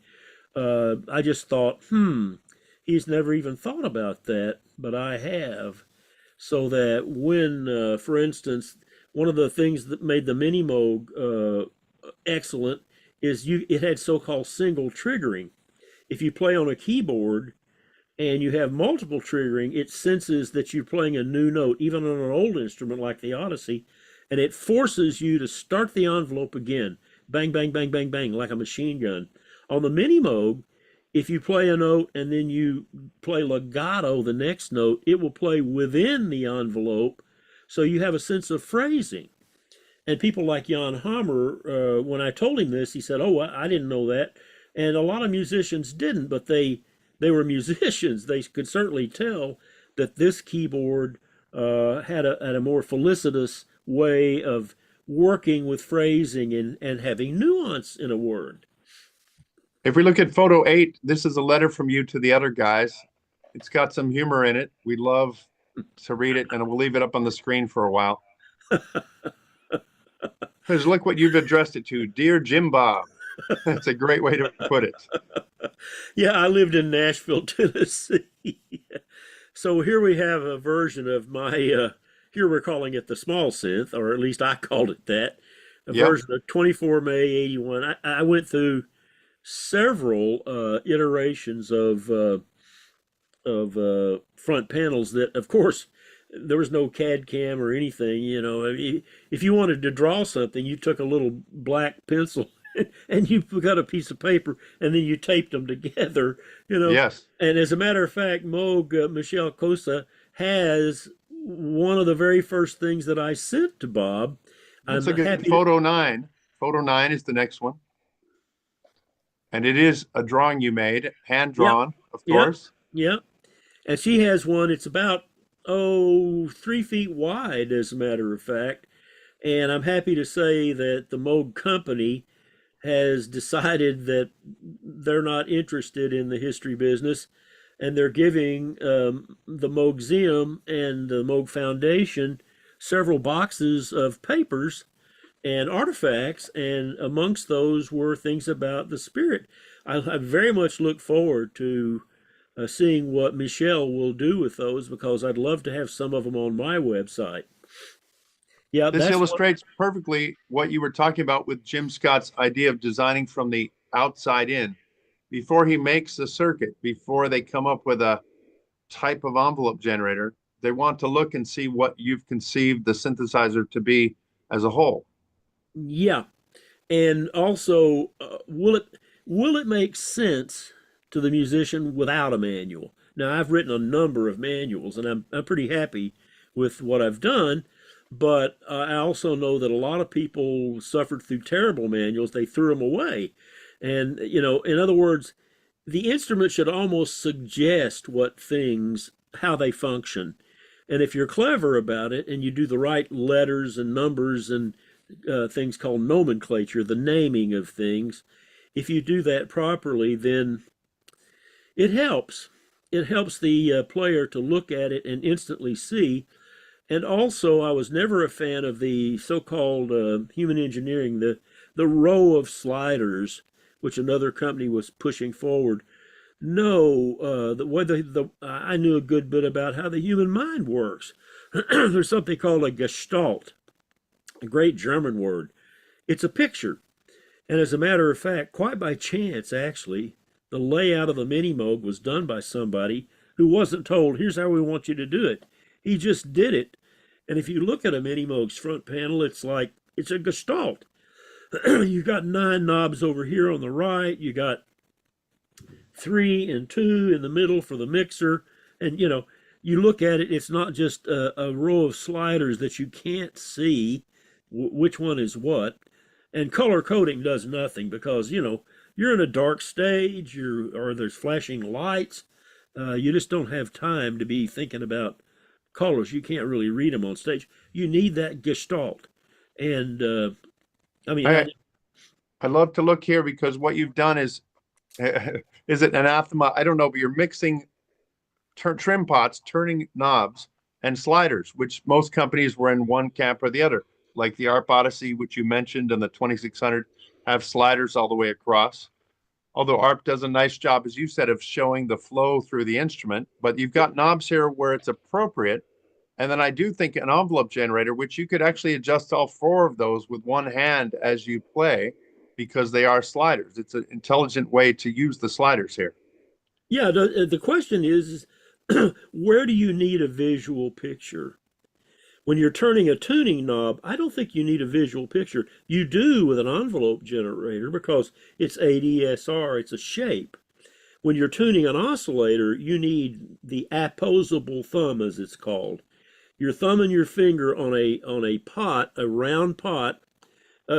Speaker 3: I just thought, he's never even thought about that, but I have. So that when, for instance, one of the things that made the minimoog excellent is it had so-called single triggering. If you play on a keyboard and you have multiple triggering, it senses that you're playing a new note, even on an old instrument like the Odyssey, and it forces you to start the envelope again. Bang, bang, bang, bang, bang, like a machine gun. On the minimoog, if you play a note and then you play legato, the next note, it will play within the envelope, so you have a sense of phrasing. And people like Jan Hammer, when I told him this, he said, oh, I didn't know that. And a lot of musicians didn't, but they were musicians. They could certainly tell that this keyboard had a more felicitous way of working with phrasing and having nuance in a word.
Speaker 2: If we look at photo 8, this is a letter from you to the other guys. It's got some humor in it. We love to read it, and we'll leave it up on the screen for a while. Because look what you've addressed it to. Dear Jim Bob. That's a great way to put it.
Speaker 3: Yeah, I lived in Nashville, Tennessee. So here we have a version of my, here we're calling it the small synth, or at least I called it that, a version of 24 May 81. I went through several iterations of front panels that, of course, there was no CAD cam or anything. If you wanted to draw something, you took a little black pencil and you got a piece of paper and then you taped them together.
Speaker 2: Yes.
Speaker 3: And as a matter of fact, Moog, Michel Cosa, has one of the very first things that I sent to Bob.
Speaker 2: Let's look at photo 9. Photo 9 is the next one. And it is a drawing you made, hand drawn, of course.
Speaker 3: Yeah. And she has one, it's about 3 feet wide, as a matter of fact. And I'm happy to say that the Moog company has decided that they're not interested in the history business, and they're giving the Moogseum and the Moog Foundation several boxes of papers and artifacts, and amongst those were things about the spirit. I very much look forward to seeing what Michelle will do with those, because I'd love to have some of them on my website. Yeah,
Speaker 2: this illustrates perfectly what you were talking about with Jim Scott's idea of designing from the outside in. Before he makes the circuit, before they come up with a type of envelope generator, they want to look and see what you've conceived the synthesizer to be as a whole.
Speaker 3: Yeah, and also, will it make sense to the musician without a manual? Now, I've written a number of manuals, and I'm pretty happy with what I've done. But I also know that a lot of people suffered through terrible manuals. They threw them away. And, in other words, the instrument should almost suggest how they function. And if you're clever about it and you do the right letters and numbers and things called nomenclature, the naming of things, if you do that properly, then it helps. It helps the player to look at it and instantly see. And also, I was never a fan of the so-called human engineering, the row of sliders, which another company was pushing forward. No, I knew a good bit about how the human mind works. There's something called a gestalt, a great German word. It's a picture. And as a matter of fact, quite by chance, actually, the layout of the minimoog was done by somebody who wasn't told, here's how we want you to do it. He just did it. And if you look at a minimoog's front panel, it's a gestalt. You've got 9 knobs over here on the right. You got 3 and 2 in the middle for the mixer. And, you look at it, it's not just a row of sliders that you can't see which one is what. And color coding does nothing because, you're in a dark stage or there's flashing lights. You just don't have time to be thinking about colors. You can't really read them on stage. You need that gestalt. And I mean,
Speaker 2: I love to look here because what you've done is it anathema? I don't know, but you're mixing trim pots, turning knobs, and sliders, which most companies were in one camp or the other. Like the ARP Odyssey, which you mentioned, and the 2600 have sliders all the way across. Although ARP does a nice job, as you said, of showing the flow through the instrument, but you've got knobs here where it's appropriate. And then I do think an envelope generator, which you could actually adjust all four of those with one hand as you play, because they are sliders. It's an intelligent way to use the sliders here.
Speaker 3: yeah, the question is where do you need a visual picture? When you're turning a tuning knob, I don't think you need a visual picture. You do with an envelope generator because it's ADSR, it's a shape. When you're tuning an oscillator, you need the opposable thumb, as it's called. Your thumb and your finger on a pot, a round pot,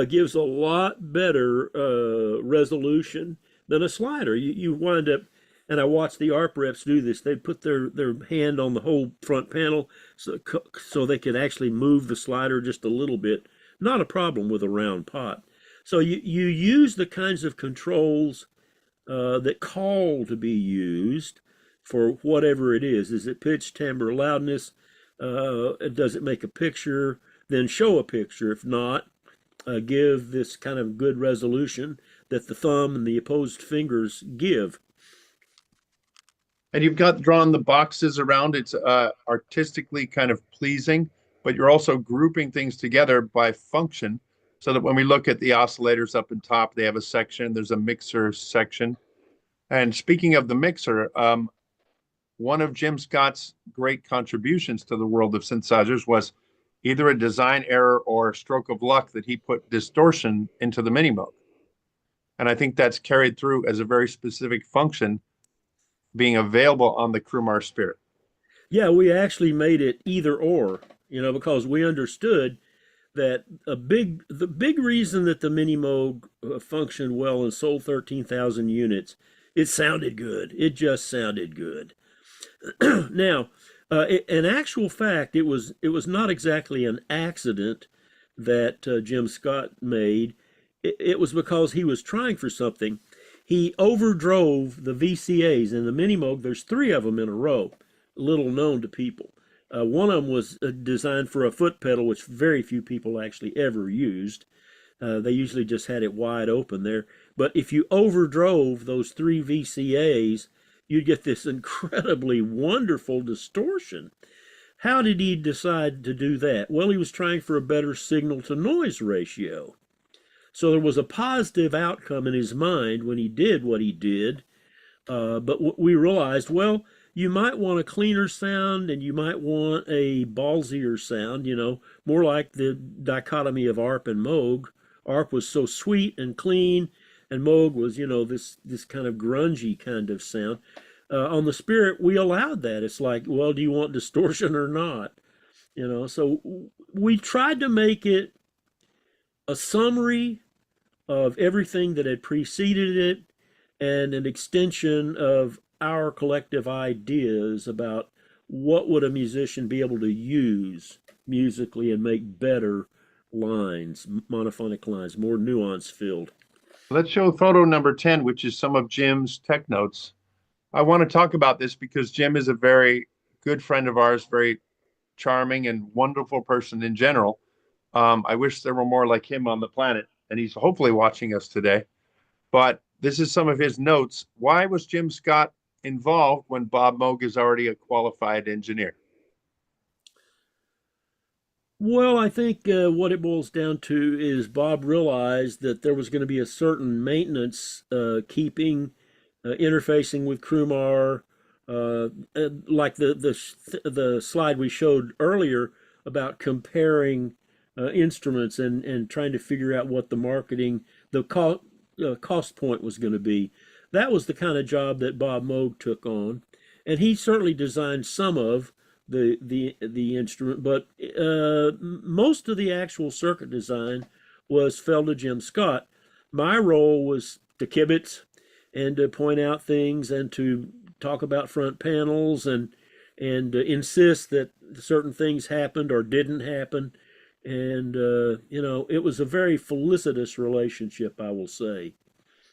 Speaker 3: gives a lot better resolution than a slider. You wind up, and I watch the ARP reps do this. They put their hand on the whole front panel so they can actually move the slider just a little bit. Not a problem with a round pot. So you use the kinds of controls that call to be used for whatever it is. Is it pitch, timbre, loudness? Does it make a picture? Then show a picture. If not, give this kind of good resolution that the thumb and the opposed fingers give.
Speaker 2: And you've got drawn the boxes around. It's artistically kind of pleasing, but you're also grouping things together by function so that when we look at the oscillators up in top, they have a section. There's a mixer section. And speaking of the mixer, one of Jim Scott's great contributions to the world of synthesizers was either a design error or a stroke of luck that he put distortion into the minimoog. And I think that's carried through as a very specific function being available on the Crumar Spirit.
Speaker 3: Yeah, we actually made it either or, because we understood that the big reason that the Minimoog functioned well and sold 13,000 units, it sounded good. It just sounded good. Now, in actual fact, it was not exactly an accident that Jim Scott made. It was because he was trying for something. He overdrove the VCAs in the Minimoog. There's 3 of them in a row, little known to people. One of them was designed for a foot pedal, which very few people actually ever used. They usually just had it wide open there. But if you overdrove those 3 VCAs, you'd get this incredibly wonderful distortion. How did he decide to do that? Well, he was trying for a better signal to noise ratio. So there was a positive outcome in his mind when he did what he did. But we realized, well, you might want a cleaner sound and you might want a ballsier sound, more like the dichotomy of ARP and Moog. ARP was so sweet and clean, and Moog was, this kind of grungy kind of sound. On the Spirit, we allowed that. It's like, well, do you want distortion or not? So we tried to make it a summary of everything that had preceded it and an extension of our collective ideas about what would a musician be able to use musically and make better lines, monophonic lines, more nuance filled.
Speaker 2: Let's show photo number 10, which is some of Jim's tech notes. I want to talk about this because Jim is a very good friend of ours, very charming and wonderful person in general. I wish there were more like him on the planet, and he's hopefully watching us today. But this is some of his notes. Why was Jim Scott involved when Bob Moog is already a qualified engineer?
Speaker 3: Well, I think what it boils down to is Bob realized that there was going to be a certain maintenance keeping, interfacing with Crumar, like the slide we showed earlier about comparing instruments and trying to figure out what the marketing, the cost point was going to be. that was the kind of job that Bob Moog took on, and he certainly designed some of the instrument, but most of the actual circuit design fell to Jim Scott. My role was to kibitz and to point out things and to talk about front panels and insist that certain things happened or didn't happen. And it was a very felicitous relationship, I will say.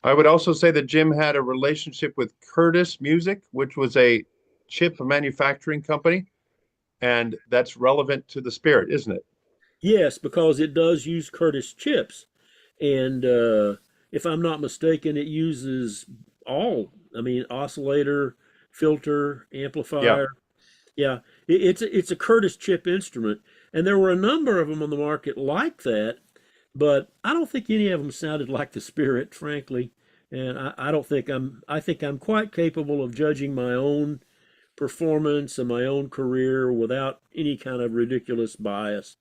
Speaker 2: I would also say that Jim had a relationship with Curtis Music, which was a chip manufacturing company, and that's relevant to the Spirit, isn't it?
Speaker 3: Yes, because it does use Curtis chips, and if I'm not mistaken, it uses oscillator, filter,
Speaker 2: Yeah.
Speaker 3: amplifier. Yeah, it's a Curtis chip instrument, and there were a number of them on the market like that, but I don't think any of them sounded like the Spirit, frankly. And I don't think I think I'm quite capable of judging my own performance and my own career without any kind of ridiculous bias.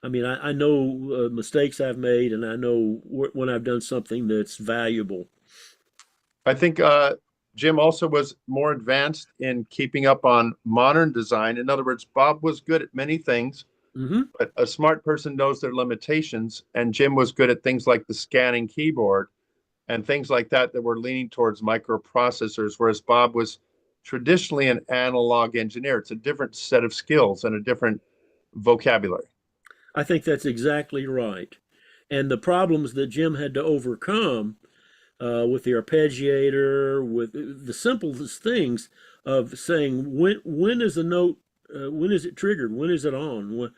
Speaker 3: I mean, I know mistakes I've made, and I know when I've done something that's valuable.
Speaker 2: I think Jim also was more advanced in keeping up on modern design. In other words, Bob was good at many things,
Speaker 3: Hmm.
Speaker 2: but a smart person knows their limitations. And Jim was good at things like the scanning keyboard and things like that that were leaning towards microprocessors, whereas Bob was traditionally an analog engineer. It's a different set of skills and a different vocabulary.
Speaker 3: I think that's exactly right. And the problems that Jim had to overcome with the arpeggiator, with the simplest things of saying when is a note, when is it triggered, when is it on,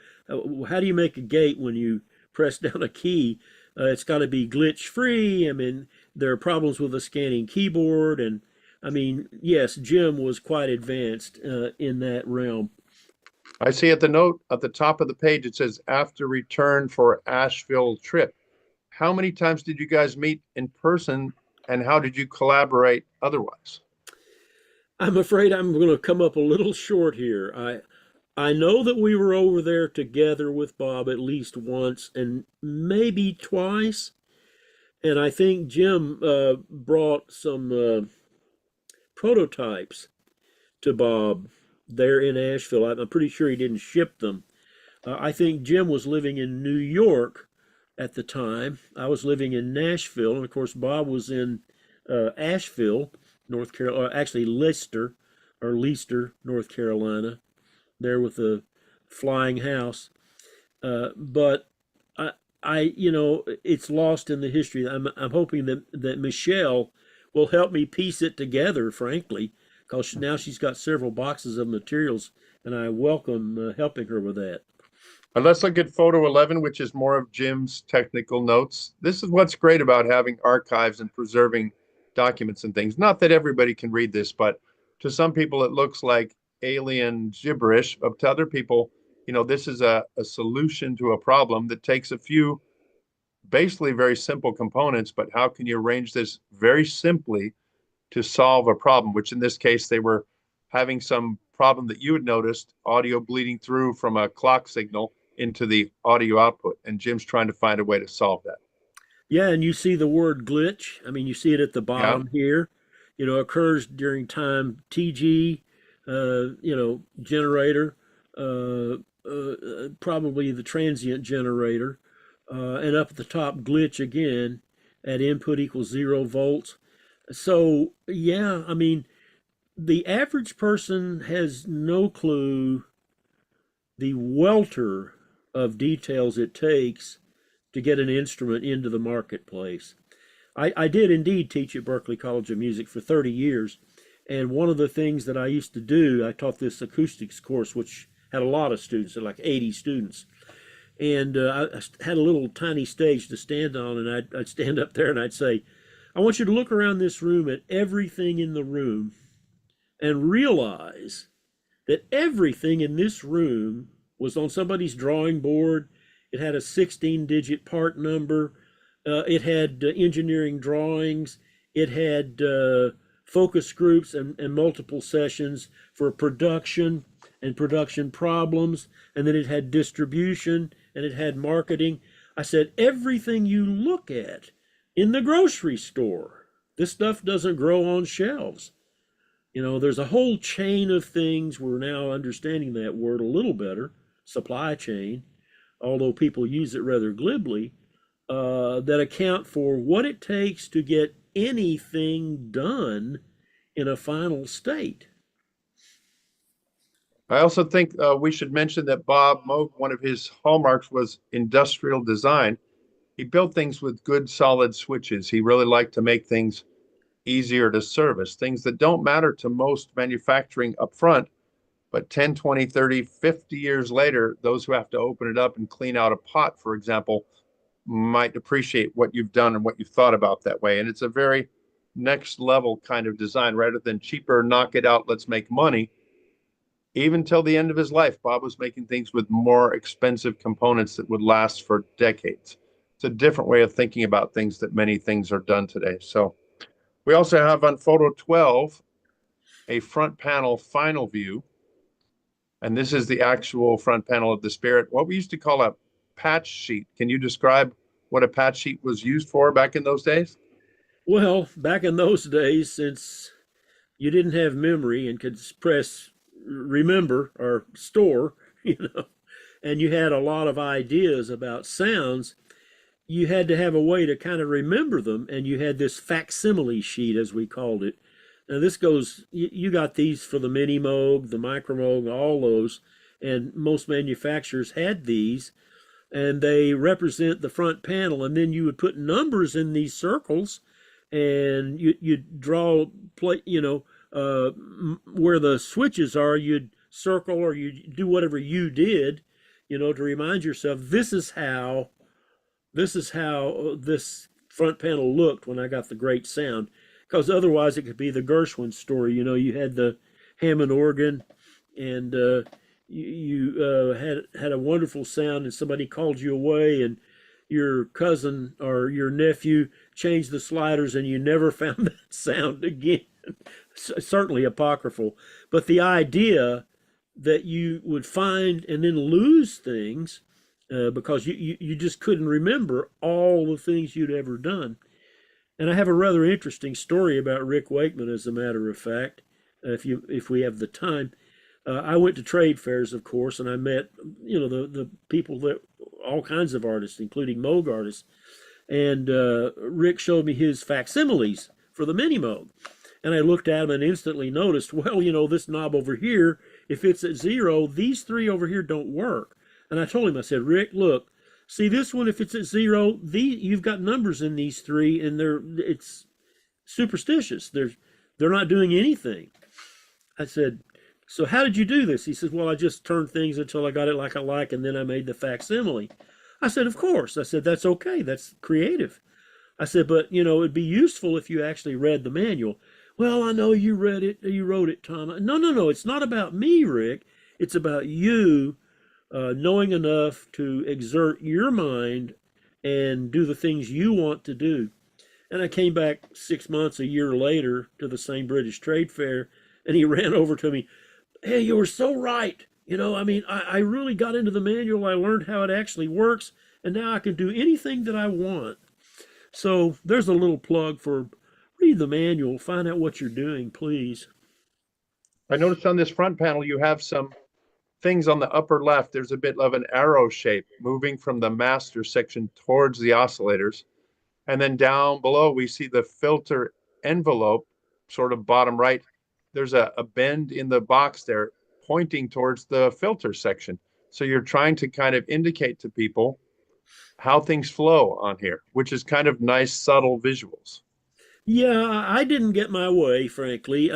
Speaker 3: how do you make a gate when you press down a key? It's got to be glitch free. I mean, there are problems with a scanning keyboard, and I mean, yes, Jim was quite advanced in that realm.
Speaker 2: I see at the note at the top of the page, it says after return for Asheville trip. How many times did you guys meet in person and how did you collaborate otherwise?
Speaker 3: I'm afraid I'm going to come up a little short here. I know that we were over there together with Bob at least once and maybe twice. And I think Jim brought some prototypes to Bob there in Asheville. I'm pretty sure he didn't ship them. I think Jim was living in New York at the time. I was living in Nashville. And of course, Bob was in Asheville, North Carolina, actually Leicester, North Carolina, there with the flying house. But it's lost in the history. I'm hoping that Michelle will help me piece it together, frankly, because now she's got several boxes of materials, and I welcome helping her with that.
Speaker 2: Let's look at photo 11, which is more of Jim's technical notes. This is what's great about having archives and preserving documents and things. Not that everybody can read this, but to some people, it looks like alien gibberish. But to other people, this is a solution to a problem that takes a few basically very simple components, but how can you arrange this very simply to solve a problem, which in this case, they were having some problem that you had noticed, audio bleeding through from a clock signal into the audio output. And Jim's trying to find a way to solve that.
Speaker 3: Yeah, and you see the word glitch. I mean, you see it at the
Speaker 2: Yeah.
Speaker 3: bottom here. Occurs during time TG, generator, probably the transient generator, and up at the top, glitch again at input equals 0 volts. So, yeah, I mean, the average person has no clue the welter of details it takes to get an instrument into the marketplace. I did indeed teach at Berklee College of Music for 30 years. And one of the things that I used to do, I taught this acoustics course, which had a lot of students, like 80 students. And I had a little tiny stage to stand on, and I'd stand up there and I'd say, I want you to look around this room at everything in the room and realize that everything in this room was on somebody's drawing board. It had a 16-digit part number. It had engineering drawings. It had focus groups and multiple sessions for production and production problems. And then it had distribution and it had marketing. I said, everything you look at in the grocery store This stuff doesn't grow on shelves. There's a whole chain of things. We're now understanding that word a little better, supply chain, although people use it rather glibly, that account for what it takes to get anything done in a final state.
Speaker 2: I also think we should mention that Bob Moog, one of his hallmarks was industrial design. He built things with good solid switches. He really liked to make things easier to service, things that don't matter to most manufacturing up front, but 10, 20, 30, 50 years later, those who have to open it up and clean out a pot, for example, might appreciate what you've done and what you've thought about that way. And it's a very next level kind of design rather than cheaper, knock it out, let's make money. Even till the end of his life, Bob was making things with more expensive components that would last for decades. It's a different way of thinking about things that many things are done today. So we also have on photo 12 a front panel final view. And this is the actual front panel of the Spirit, what we used to call a patch sheet. Can you describe what a patch sheet was used for back in those days?
Speaker 3: Well, back in those days, since you didn't have memory and could press remember or store, and you had a lot of ideas about sounds, you had to have a way to kind of remember them, and you had this facsimile sheet, as we called it. Now this goes, you got these for the minimoog, the micromoog, all those, and most manufacturers had these, and they represent the front panel, and then you would put numbers in these circles, and you'd draw, where the switches are, you'd circle or you'd do whatever you did, to remind yourself, this is how this front panel looked when I got the great sound. Because otherwise it could be the Gershwin story. You had the Hammond organ, and you had a wonderful sound, and somebody called you away, and your cousin or your nephew changed the sliders, and you never found that sound again. Certainly apocryphal. But the idea that you would find and then lose things because you just couldn't remember all the things you'd ever done. And I have a rather interesting story about Rick Wakeman, as a matter of fact, if we have the time. I went to trade fairs, of course, and I met, the people that, all kinds of artists, including Moog artists. And Rick showed me his facsimiles for the minimoog. And I looked at them and instantly noticed, well, this knob over here, if it's at 0, these 3 over here don't work. And I told him, I said, Rick, look, see this one, if it's at 0, you've got numbers in these 3, and it's superstitious. They're not doing anything. I said, so how did you do this? He says, well, I just turned things until I got it like I like, and then I made the facsimile. I said, of course. I said, that's okay. That's creative. I said, but, it'd be useful if you actually read the manual. Well, I know you read it, you wrote it, Tom. No, it's not about me, Rick. It's about you knowing enough to exert your mind and do the things you want to do. And I came back 6 months, a year later, to the same British trade fair, and he ran over to me. Hey, you were so right. I really got into the manual. I learned how it actually works, and now I can do anything that I want. So there's a little plug for read the manual, find out what you're doing, please.
Speaker 2: I noticed on this front panel, you have some things on the upper left. There's a bit of an arrow shape moving from the master section towards the oscillators. And then down below, we see the filter envelope, sort of bottom right. There's a bend in the box there pointing towards the filter section. So you're trying to kind of indicate to people how things flow on here, which is kind of nice, subtle visuals.
Speaker 3: Yeah, I didn't get my way, frankly.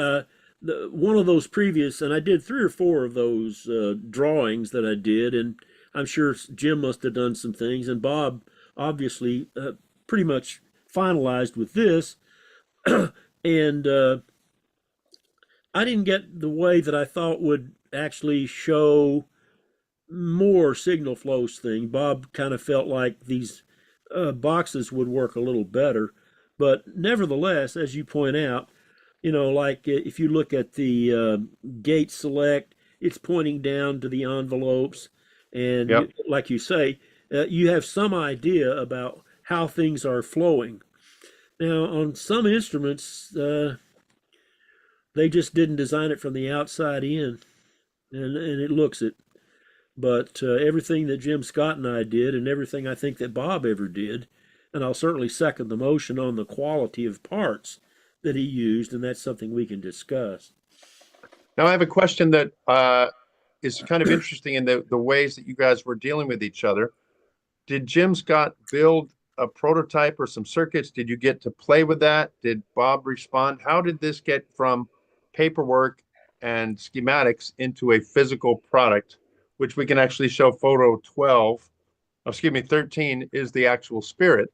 Speaker 3: One of those previous, and I did 3 or 4 of those drawings that I did, and I'm sure Jim must have done some things, and Bob obviously pretty much finalized with this. And I didn't get the way that I thought would actually show more signal flows thing. Bob kind of felt like these boxes would work a little better. But nevertheless, as you point out, like if you look at the gate select, it's pointing down to the envelopes. And
Speaker 2: Yep.
Speaker 3: Like you say, you have some idea about how things are flowing. Now, on some instruments, they just didn't design it from the outside in, and it looks it. But everything that Jim Scott and I did, and everything I think that Bob ever did, and I'll certainly second the motion on the quality of parts that he used, and that's something we can discuss.
Speaker 2: Now, I have a question that is kind of interesting in the ways that you guys were dealing with each other. Did Jim Scott build a prototype or some circuits? Did you get to play with that? Did Bob respond? How did this get from paperwork and schematics into a physical product, which we can actually show photo 12, excuse me, 13 is the actual Spirit.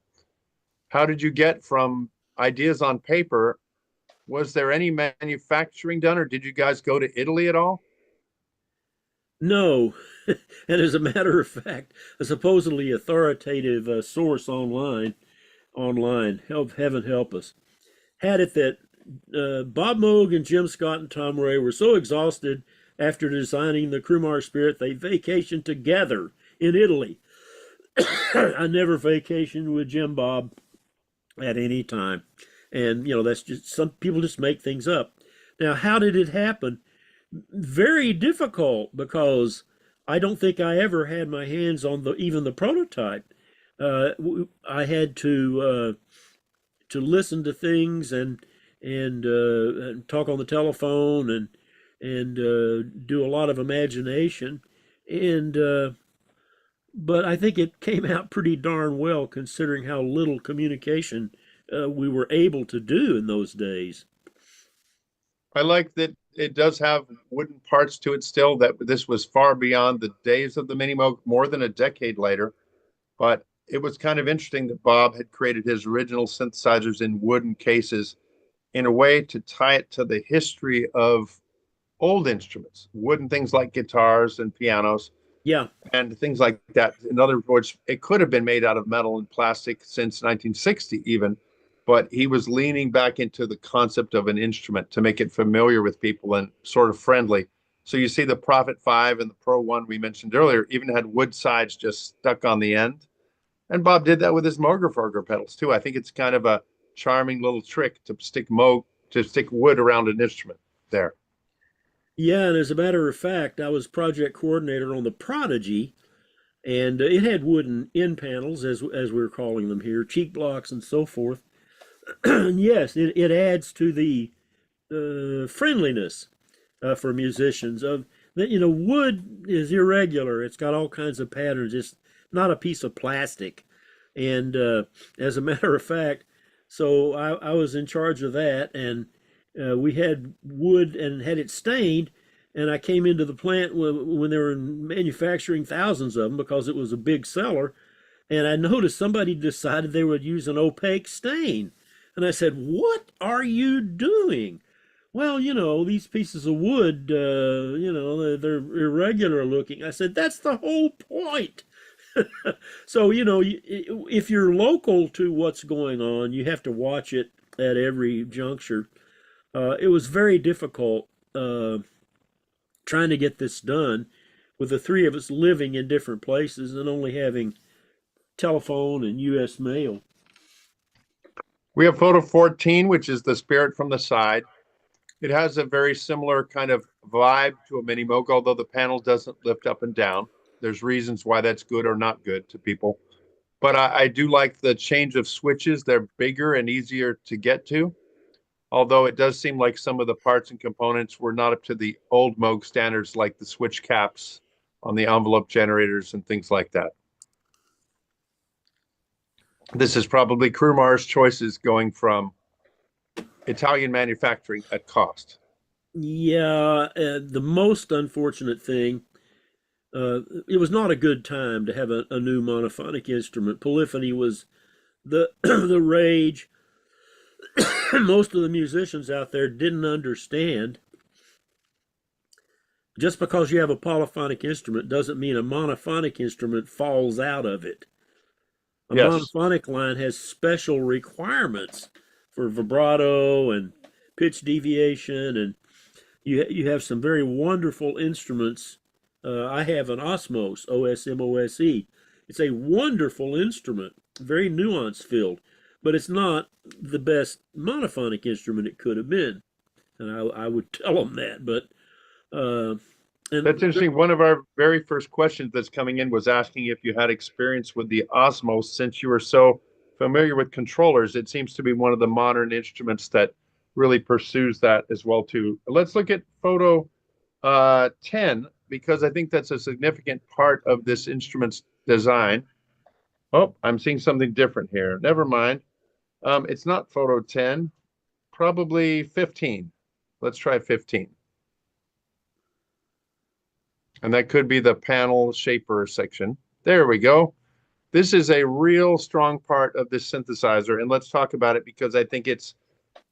Speaker 2: How did you get from ideas on paper? Was there any manufacturing done, or did you guys go to Italy at all?
Speaker 3: No, and as a matter of fact, a supposedly authoritative source online, heaven help us, had it that Bob Moog and Jim Scott and Tom Ray were so exhausted after designing the Crumar Spirit, they vacationed together in Italy. I never vacationed with Jim Bob at any time. And, that's just some people just make things up. Now, how did it happen? Very difficult, because I don't think I ever had my hands on even the prototype. I had to listen to things and talk on the telephone and do a lot of imagination, and but I think it came out pretty darn well, considering how little communication we were able to do in those days.
Speaker 2: I like that it does have wooden parts to it still, that this was far beyond the days of the minimoog, more than a decade later. But it was kind of interesting that Bob had created his original synthesizers in wooden cases in a way to tie it to the history of old instruments, wooden things like guitars and pianos.
Speaker 3: Yeah.
Speaker 2: And things like that. In other words, it could have been made out of metal and plastic since 1960 even, but he was leaning back into the concept of an instrument to make it familiar with people and sort of friendly. So you see the Prophet 5 and the Pro 1 we mentioned earlier even had wood sides just stuck on the end. And Bob did that with his Moog pedals too. I think it's kind of a charming little trick to stick wood around an instrument there.
Speaker 3: Yeah, and as a matter of fact, I was project coordinator on the Prodigy, and it had wooden end panels, as we're calling them here, cheek blocks and so forth. And yes, it adds to the friendliness for musicians. Of that, wood is irregular. It's got all kinds of patterns. It's not a piece of plastic. And as a matter of fact, so I was in charge of that, and we had wood and had it stained, and I came into the plant when they were manufacturing thousands of them, because it was a big seller, and I noticed somebody decided they would use an opaque stain. And I said, "What are you doing?" "Well, these pieces of wood, they're irregular looking." I said, "That's the whole point." So, if you're local to what's going on, you have to watch it at every juncture. It was very difficult trying to get this done with the three of us living in different places and only having telephone and U.S. mail.
Speaker 2: We have photo 14, which is the Spirit from the side. It has a very similar kind of vibe to a minimoog, although the panel doesn't lift up and down. There's reasons why that's good or not good to people. But I do like the change of switches. They're bigger and easier to get to. Although it does seem like some of the parts and components were not up to the old Moog standards, like the switch caps on the envelope generators and things like that. This is probably Crumar's choices going from Italian manufacturing at cost.
Speaker 3: Yeah, the most unfortunate thing, it was not a good time to have a new monophonic instrument. Polyphony was the the rage. Most of the musicians out there didn't understand. Just because you have a polyphonic instrument doesn't mean a monophonic instrument falls out of it. A
Speaker 2: Yes.
Speaker 3: monophonic line has special requirements for vibrato and pitch deviation, and you have some very wonderful instruments. I have an Osmos, OSMOSE. It's a wonderful instrument, very nuance filled. but it's not the best monophonic instrument it could have been. And I would tell them that. But
Speaker 2: That's interesting. One of our very first questions that's coming in was asking if you had experience with the Osmos since you were so familiar with controllers. It seems to be one of the modern instruments that really pursues that as well too. Let's look at photo 10 because I think that's a significant part of this instrument's design. Oh, I'm seeing something different here. Never mind. It's not photo 10, probably 15. Let's try 15. And that could be the panel shaper section. There we go. This is a real strong part of this synthesizer, and let's talk about it because I think it's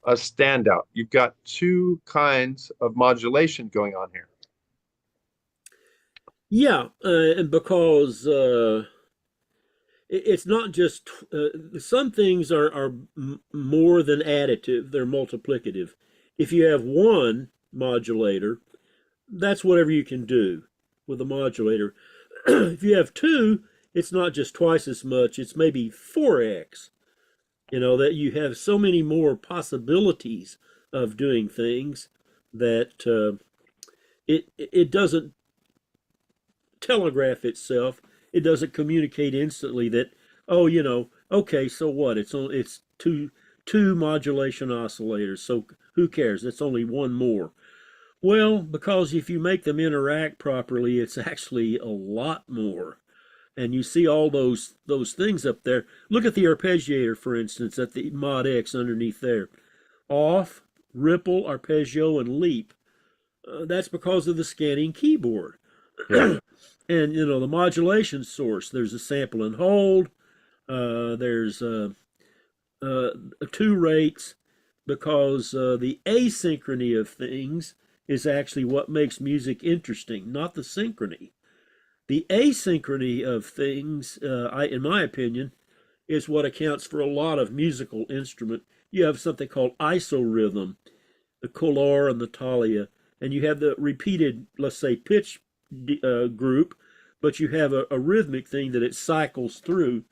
Speaker 2: a standout. You've got two kinds of modulation going on here.
Speaker 3: yeah, and because it's not just some things are more than additive; they're multiplicative. If you have one modulator, that's whatever you can do with a modulator. If you have two, it's not just twice as much; it's maybe 4x. You know that you have so many more possibilities of doing things that it doesn't telegraph itself. It doesn't communicate instantly that, oh, okay, so what? It's two modulation oscillators, so who cares? It's only one more. Well, because if you make them interact properly, it's actually a lot more. And you see all those things up there. Look at the arpeggiator, for instance, at the mod X underneath there. Off, ripple, arpeggio, and leap. That's because of the scanning keyboard.
Speaker 2: Yeah.
Speaker 3: And the modulation source. There's a sample and hold. There's two rates because the asynchrony of things is actually what makes music interesting, not the synchrony. The asynchrony of things, in my opinion, is what accounts for a lot of musical instrument. You have something called isorhythm, the color and the talia, and you have the repeated, let's say, pitch group, but you have a rhythmic thing that it cycles through.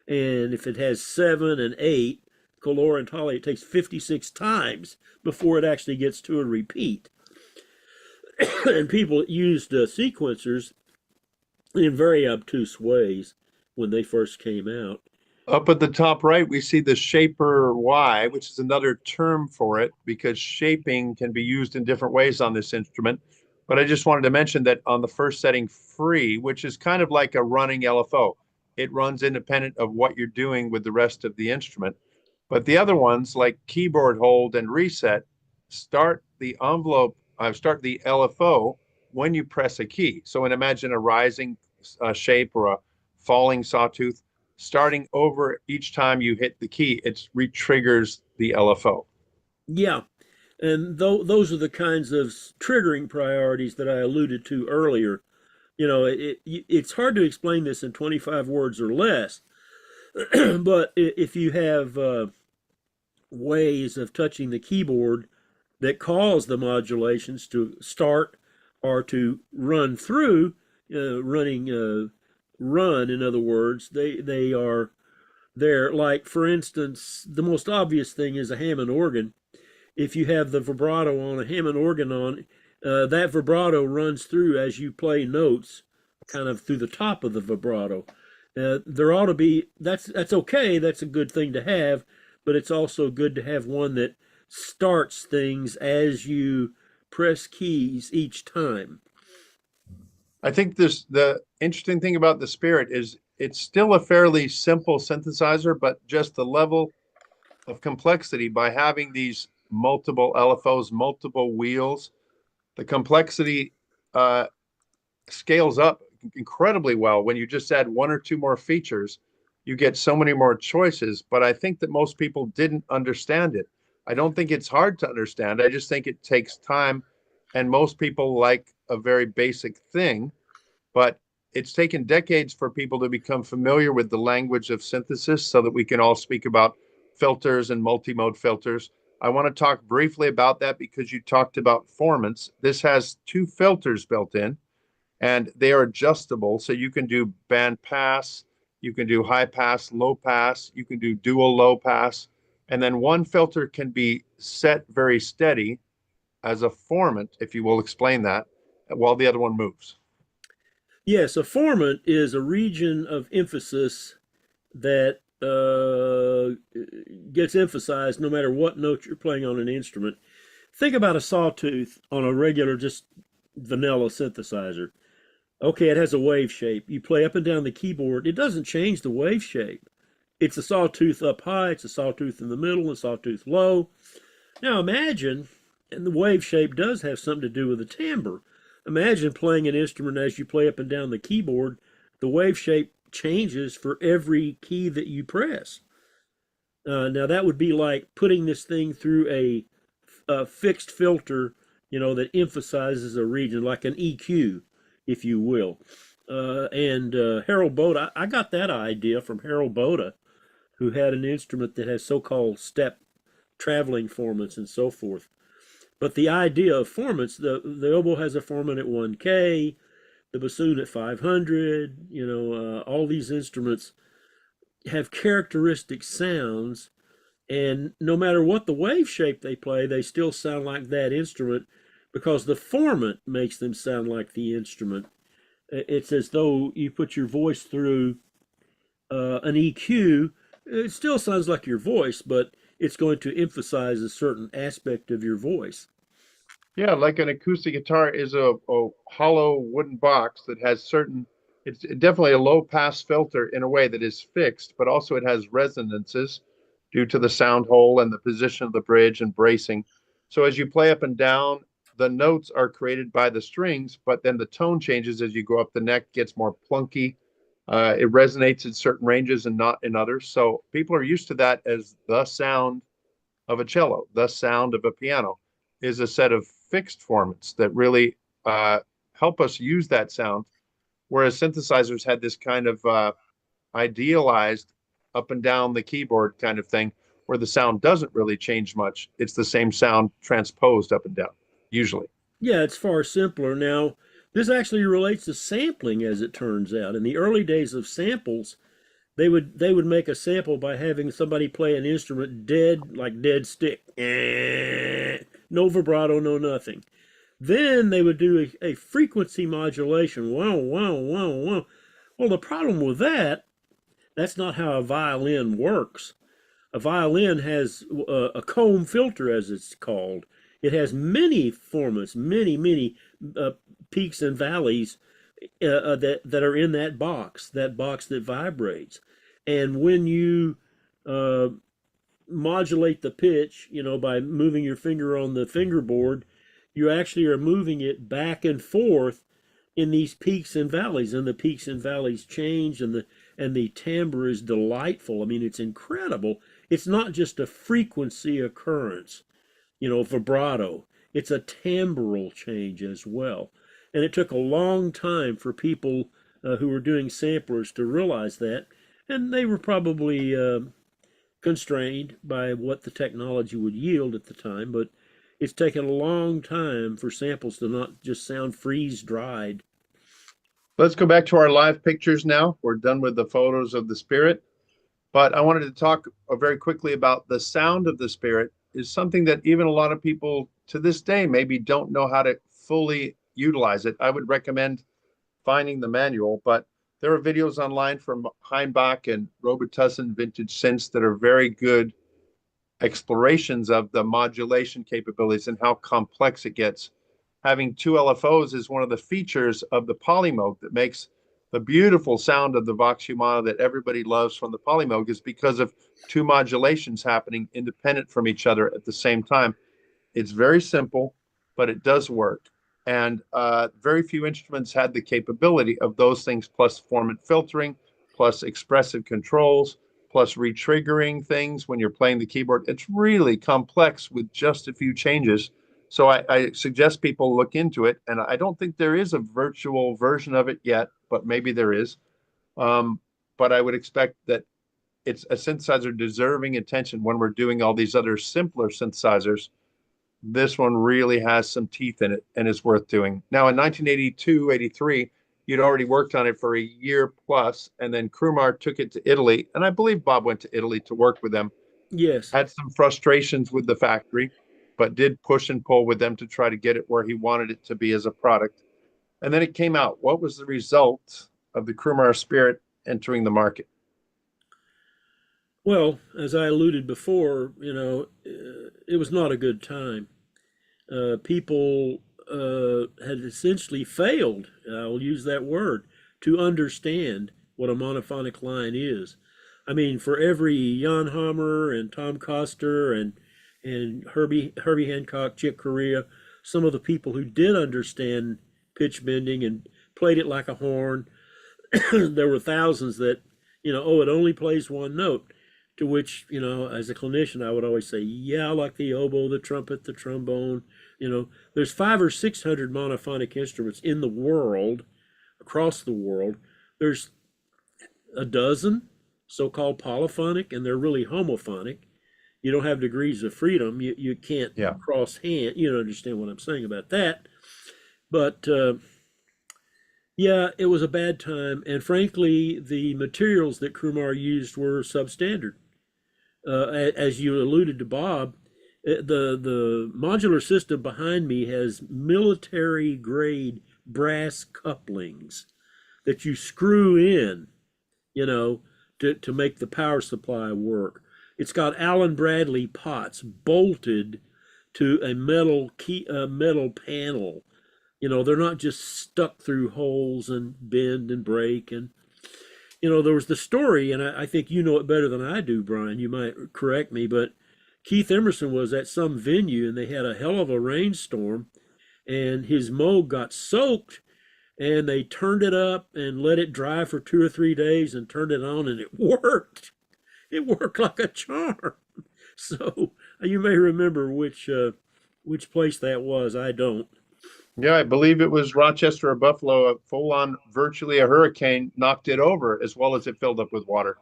Speaker 3: And if it has 7 and 8, color and talia, it takes 56 times before it actually gets to a repeat. And people used sequencers in very obtuse ways when they first came out.
Speaker 2: Up at the top right, we see the shaper Y, which is another term for it because shaping can be used in different ways on this instrument. But I just wanted to mention that on the first setting, free, which is kind of like a running LFO, it runs independent of what you're doing with the rest of the instrument. But the other ones, like keyboard hold and reset, start the LFO when you press a key. So imagine a rising shape or a falling sawtooth. Starting over each time you hit the key, it re-triggers the LFO.
Speaker 3: Yeah, and those are the kinds of triggering priorities that I alluded to earlier. It's hard to explain this in 25 words or less, but if you have ways of touching the keyboard that cause the modulations to start or to run through, run, in other words, they are there. Like, for instance, the most obvious thing is a Hammond organ. If you have the vibrato on a Hammond organ that vibrato runs through as you play notes, kind of through the top of the vibrato. There ought to be, that's okay, that's a good thing to have, but it's also good to have one that starts things as you press keys each time.
Speaker 2: I think the interesting thing about the Spirit is it's still a fairly simple synthesizer, but just the level of complexity by having these multiple LFOs, multiple wheels, the complexity scales up incredibly well. When you just add one or two more features, you get so many more choices. But I think that most people didn't understand it. I don't think it's hard to understand. I just think it takes time. And most people like a very basic thing, but it's taken decades for people to become familiar with the language of synthesis so that we can all speak about filters and multi-mode filters. I want to talk briefly about that because you talked about formants. This has two filters built in and they are adjustable. So you can do band pass, You can do high pass, low pass. You can do dual low pass. And then one filter can be set very steady as a formant, if you will explain that, while the other one moves.
Speaker 3: Yes, a formant is a region of emphasis that gets emphasized no matter what note you're playing on an instrument. Think about a sawtooth on a regular, just vanilla synthesizer. Okay, it has a wave shape. You play up and down the keyboard, it doesn't change the wave shape. It's a sawtooth up high, it's a sawtooth in the middle, a sawtooth low. Now imagine, and the wave shape does have something to do with the timbre. Imagine playing an instrument as you play up and down the keyboard, the wave shape changes for every key that you press. Now that would be like putting this thing through a fixed filter, that emphasizes a region, like an EQ, if you will. And Harold Boda, I got that idea from Harold Boda, who had an instrument that has so-called step traveling formants and so forth. But the idea of formants, the oboe has a formant at 1K, the bassoon at 500, all these instruments have characteristic sounds, and no matter what the wave shape they play, they still sound like that instrument because the formant makes them sound like the instrument. It's as though you put your voice through an EQ. It still sounds like your voice, but it's going to emphasize a certain aspect of your voice.
Speaker 2: Yeah, like an acoustic guitar is a hollow wooden box that has it's definitely a low pass filter in a way that is fixed, but also it has resonances due to the sound hole and the position of the bridge and bracing. So as you play up and down, the notes are created by the strings, but then the tone changes as you go up the neck, gets more plunky. It resonates in certain ranges and not in others. So people are used to that as the sound of a cello, the sound of a piano is a set of fixed formants that really help us use that sound. Whereas synthesizers had this kind of idealized up and down the keyboard kind of thing where the sound doesn't really change much. It's the same sound transposed up and down, usually.
Speaker 3: Yeah, it's far simpler. Now, this actually relates to sampling, as it turns out. In the early days of samples, they would make a sample by having somebody play an instrument dead, like dead stick. No vibrato, no nothing. Then they would do a frequency modulation. Wow, wow, wow, wow. Well, the problem with that's not how a violin works. A violin has a comb filter, as it's called. It has many formants, many peaks and valleys that are in that box that vibrates. And when you modulate the pitch, by moving your finger on the fingerboard, you actually are moving it back and forth in these peaks and valleys, and the peaks and valleys change, and the timbre is delightful. I mean, it's incredible. It's not just a frequency occurrence, vibrato. It's a timbral change as well. And it took a long time for people who were doing samplers to realize that, and they were probably constrained by what the technology would yield at the time, but it's taken a long time for samples to not just sound freeze-dried.
Speaker 2: Let's go back to our live pictures now. We're done with the photos of the spirit, but I wanted to talk very quickly about the sound of the spirit is something that even a lot of people to this day maybe don't know how to fully utilize it. I would recommend finding the manual, but there are videos online from Heimbach and Robitussin vintage synths that are very good explorations of the modulation capabilities and how complex it gets. Having two LFOs is one of the features of the Polymoog that makes the beautiful sound of the Vox Humana that everybody loves from the Polymoog is because of two modulations happening independent from each other at the same time. It's very simple, but it does work. And very few instruments had the capability of those things, plus formant filtering, plus expressive controls, plus retriggering things when you're playing the keyboard. It's really complex with just a few changes. So I suggest people look into it. And I don't think there is a virtual version of it yet, but maybe there is. But I would expect that it's a synthesizer deserving attention when we're doing all these other simpler synthesizers. This one really has some teeth in it and is worth doing. Now, in 1982, 83, You'd already worked on it for a year plus, and then Crumar took it to Italy, and I believe Bob went to Italy to work with them.
Speaker 3: Yes.
Speaker 2: Had some frustrations with the factory, but did push and pull with them to try to get it where he wanted it to be as a product. And then it came out. What was the result of the Crumar Spirit entering the market?
Speaker 3: Well, as I alluded before, it was not a good time. People had essentially failed, I'll use that word, to understand what a monophonic line is. I mean, for every Jan Hammer and Tom Coster and Herbie Hancock, Chick Corea, some of the people who did understand pitch bending and played it like a horn, there were thousands that, oh, it only plays one note. To which, as a clinician, I would always say, yeah, like the oboe, the trumpet, the trombone. There's 500 or 600 monophonic instruments in the world, across the world. There's a dozen so-called polyphonic, and they're really homophonic. You don't have degrees of freedom. You can't cross hand. You don't understand what I'm saying about that. But yeah, it was a bad time. And frankly, the materials that Crumar used were substandard. As you alluded to, Bob, the modular system behind me has military grade brass couplings that you screw in, to make the power supply work. It's got Allen Bradley pots bolted to a metal panel. They're not just stuck through holes and bend and break. And there was the story, and I think you know it better than I do, Brian. You might correct me, but Keith Emerson was at some venue, and they had a hell of a rainstorm, and his Moog got soaked, and they turned it up and let it dry for 2 or 3 days and turned it on, and it worked. It worked like a charm. So you may remember which place that was. I don't.
Speaker 2: Yeah, I believe it was Rochester or Buffalo. A full-on, virtually a hurricane knocked it over, as well as it filled up with water.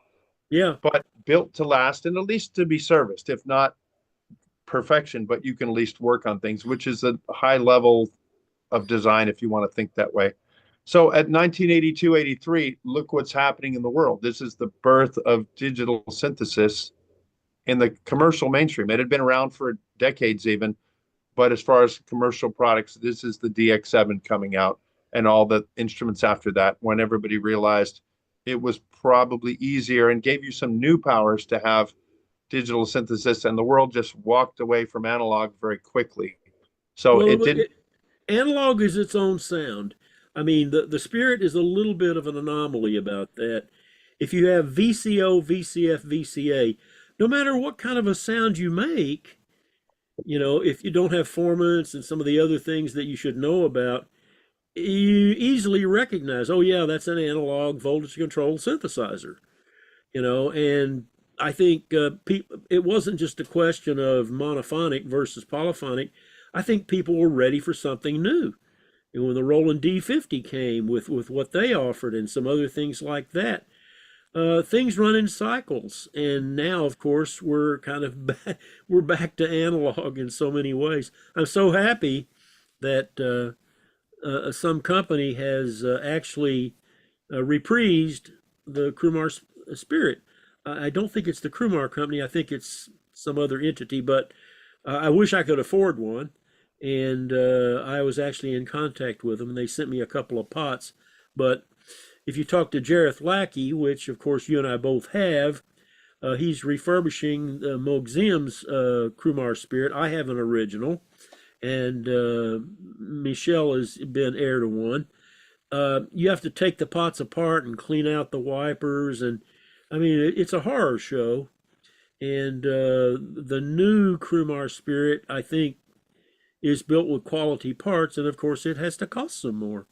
Speaker 3: Yeah.
Speaker 2: But built to last, and at least to be serviced, if not perfection, but you can at least work on things, which is a high level of design if you want to think that way. So at 1982-83, look what's happening in the world. This is the birth of digital synthesis in the commercial mainstream. It had been around for decades even, but as far as commercial products, this is the DX7 coming out and all the instruments after that, when everybody realized it was probably easier and gave you some new powers to have digital synthesis, and the world just walked away from analog very quickly. So
Speaker 3: Well,
Speaker 2: it didn't.
Speaker 3: analog is its own sound. I mean, the Spirit is a little bit of an anomaly about that. If you have VCO, VCF, VCA, no matter what kind of a sound you make, if you don't have formants and some of the other things that you should know about, you easily recognize, oh yeah, that's an analog voltage controlled synthesizer. And I think it wasn't just a question of monophonic versus polyphonic. I think people were ready for something new. And when the Roland D50 came with what they offered and some other things like that, things run in cycles. And now, of course, we're kind of we're back to analog in so many ways. I'm so happy that some company has actually reprised the Crumar Spirit. I don't think it's the Crumar company. I think it's some other entity, but I wish I could afford one. And I was actually in contact with them, and they sent me a couple of pots. But if you talk to Jareth Lackey, which of course you and I both have, he's refurbishing the Moogzium's Crumar Spirit. I have an original, and Michelle has been heir to one. You have to take the pots apart and clean out the wipers, and I mean it's a horror show. And the new Crumar Spirit, I think, is built with quality parts, and of course it has to cost some more.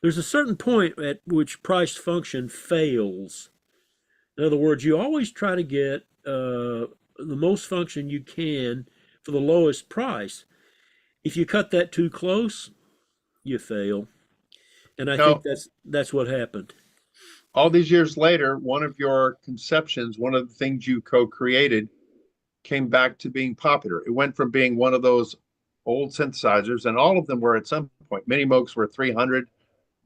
Speaker 3: There's a certain point at which price function fails. In other words, you always try to get the most function you can for the lowest price. If you cut that too close, you fail. And I think that's what happened.
Speaker 2: All these years later, one of your conceptions, one of the things you co-created, came back to being popular. It went from being one of those old synthesizers, and all of them were at some point. Minimoogs were 300,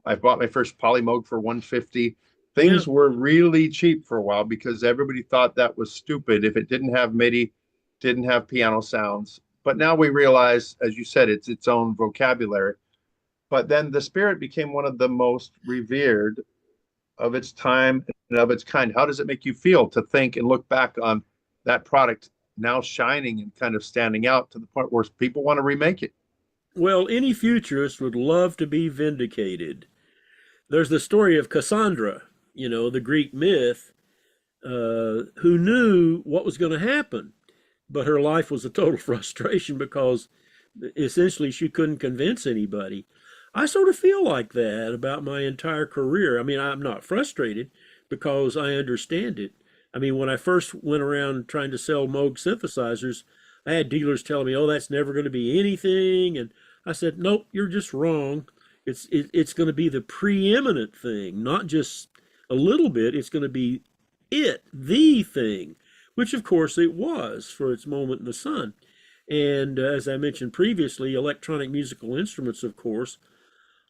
Speaker 2: I bought my first Polymoog for 150.
Speaker 3: Yeah.
Speaker 2: Things were really cheap for a while because everybody thought that was stupid if it didn't have MIDI, didn't have piano sounds. But now we realize, as you said, it's its own vocabulary. But then the Spirit became one of the most revered of its time and of its kind. How does it make you feel to think and look back on that product now shining and kind of standing out to the point where people want to remake it?
Speaker 3: Well, any futurist would love to be vindicated. There's the story of Cassandra, the Greek myth, who knew what was going to happen, but her life was a total frustration because essentially she couldn't convince anybody. I sort of feel like that about my entire career. I mean, I'm not frustrated because I understand it. I mean, when I first went around trying to sell Moog synthesizers, I had dealers telling me, "Oh, that's never going to be anything," and I said, "Nope, you're just wrong. It's going to be the preeminent thing, not just a little bit. It's going to be the thing," which of course it was for its moment in the sun. And as I mentioned previously, electronic musical instruments, of course,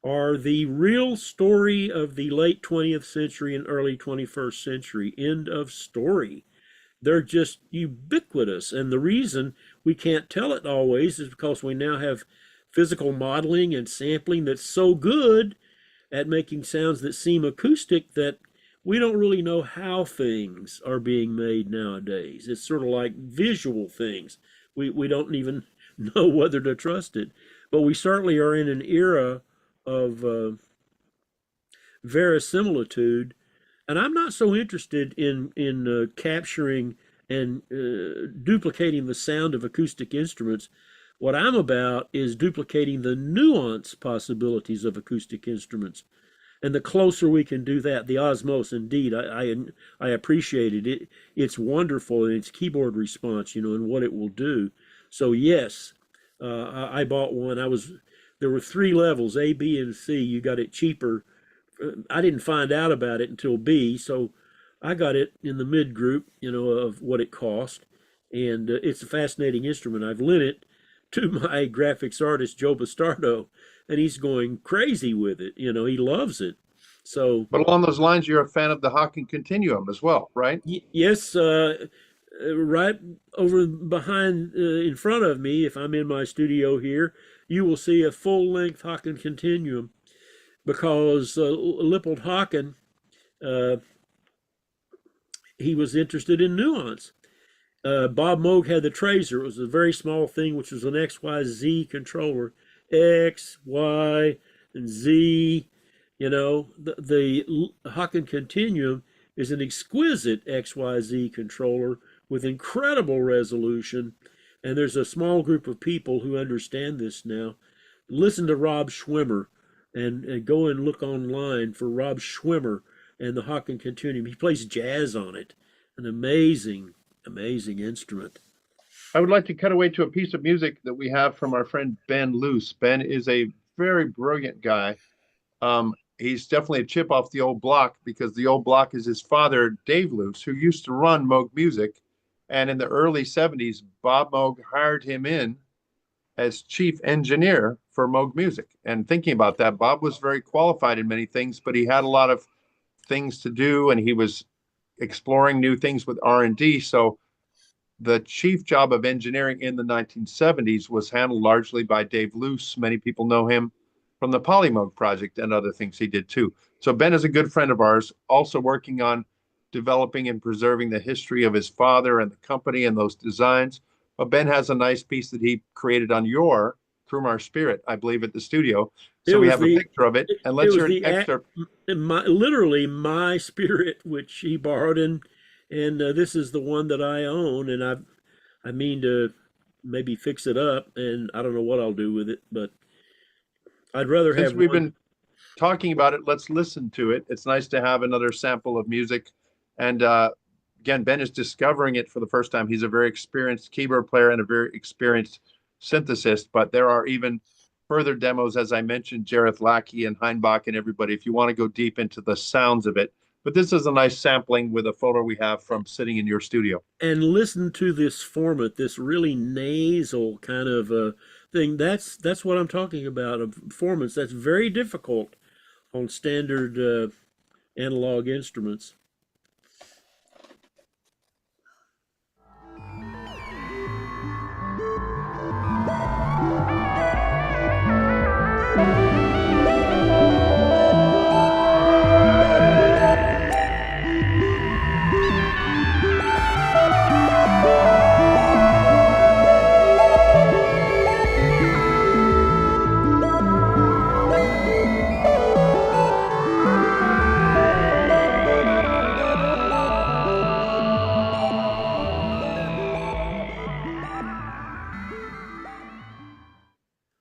Speaker 3: are the real story of the late 20th century and early 21st century. End of story. They're just ubiquitous. And the reason we can't tell it always is because we now have physical modeling and sampling that's so good at making sounds that seem acoustic that we don't really know how things are being made nowadays. It's sort of like visual things. We don't even know whether to trust it. But we certainly are in an era of verisimilitude, and I'm not so interested in capturing and duplicating the sound of acoustic instruments. What I'm about is duplicating the nuance possibilities of acoustic instruments. And the closer we can do that, the Osmos, indeed, I appreciate it. It's wonderful in its keyboard response, and what it will do. So yes, I bought one. There were three levels, A, B, and C. You got it cheaper. I didn't find out about it until B, so I got it in the mid group, of what it cost. And it's a fascinating instrument. I've lent it to my graphics artist, Joe Bastardo, and he's going crazy with it. He loves it. So,
Speaker 2: But along those lines, you're a fan of the Hawking Continuum as well, right?
Speaker 3: yes, right over behind, in front of me, if I'm in my studio here, you will see a full-length Hawking Continuum because Lippold Hawking, he was interested in nuance. Bob Moog had the Tracer. It was a very small thing, which was an XYZ controller. X, Y, and Z. The Hawking Continuum is an exquisite XYZ controller with incredible resolution. And there's a small group of people who understand this now. Listen to Rob Schwimmer and go and look online for Rob Schwimmer and the Hawking Continuum. He plays jazz on it. An amazing, amazing instrument.
Speaker 2: I would like to cut away to a piece of music that we have from our friend Ben Luce. Ben is a very brilliant guy. He's definitely a chip off the old block because the old block is his father, Dave Luce, who used to run Moog Music. And in the early 70s, Bob Moog hired him in as chief engineer for Moog Music. And thinking about that, Bob was very qualified in many things, but he had a lot of things to do and he was exploring new things with R&D. So the chief job of engineering in the 1970s was handled largely by Dave Luce. Many people know him from the Polymoog project and other things he did too. So Ben is a good friend of ours, also working on developing and preserving the history of his father and the company and those designs. But Ben has a nice piece that he created on your Crumar Spirit, I believe, at the studio. So we have a picture of it, and let's hear an excerpt.
Speaker 3: Literally my Spirit, which he borrowed, and this is the one that I own, and I mean to maybe fix it up, and I don't know what I'll do with it, but I'd rather have.
Speaker 2: Since we've been talking about it, let's listen to it. It's nice to have another sample of music. And again, Ben is discovering it for the first time. He's a very experienced keyboard player and a very experienced synthesist, but there are even further demos, as I mentioned, Jareth Lackey and Heinbach and everybody, if you want to go deep into the sounds of it. But this is a nice sampling with a photo we have from sitting in your studio.
Speaker 3: And listen to this format, this really nasal kind of thing. That's what I'm talking about, a performance that's very difficult on standard analog instruments.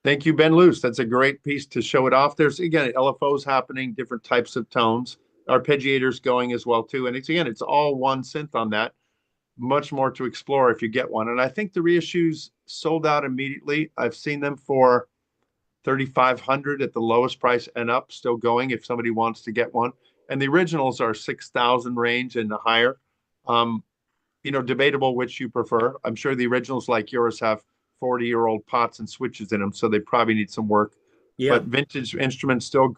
Speaker 2: Thank you, Ben Luce. That's a great piece to show it off. There's, again, LFOs happening, different types of tones, arpeggiators going as well too. And it's all one synth on that. Much more to explore if you get one. And I think the reissues sold out immediately. I've seen them for 3,500 at the lowest price and up, still going if somebody wants to get one. And the originals are 6,000 range and higher. Debatable which you prefer. I'm sure the originals like yours have 40-year-old pots and switches in them, so they probably need some work.
Speaker 3: Yeah.
Speaker 2: But vintage instruments still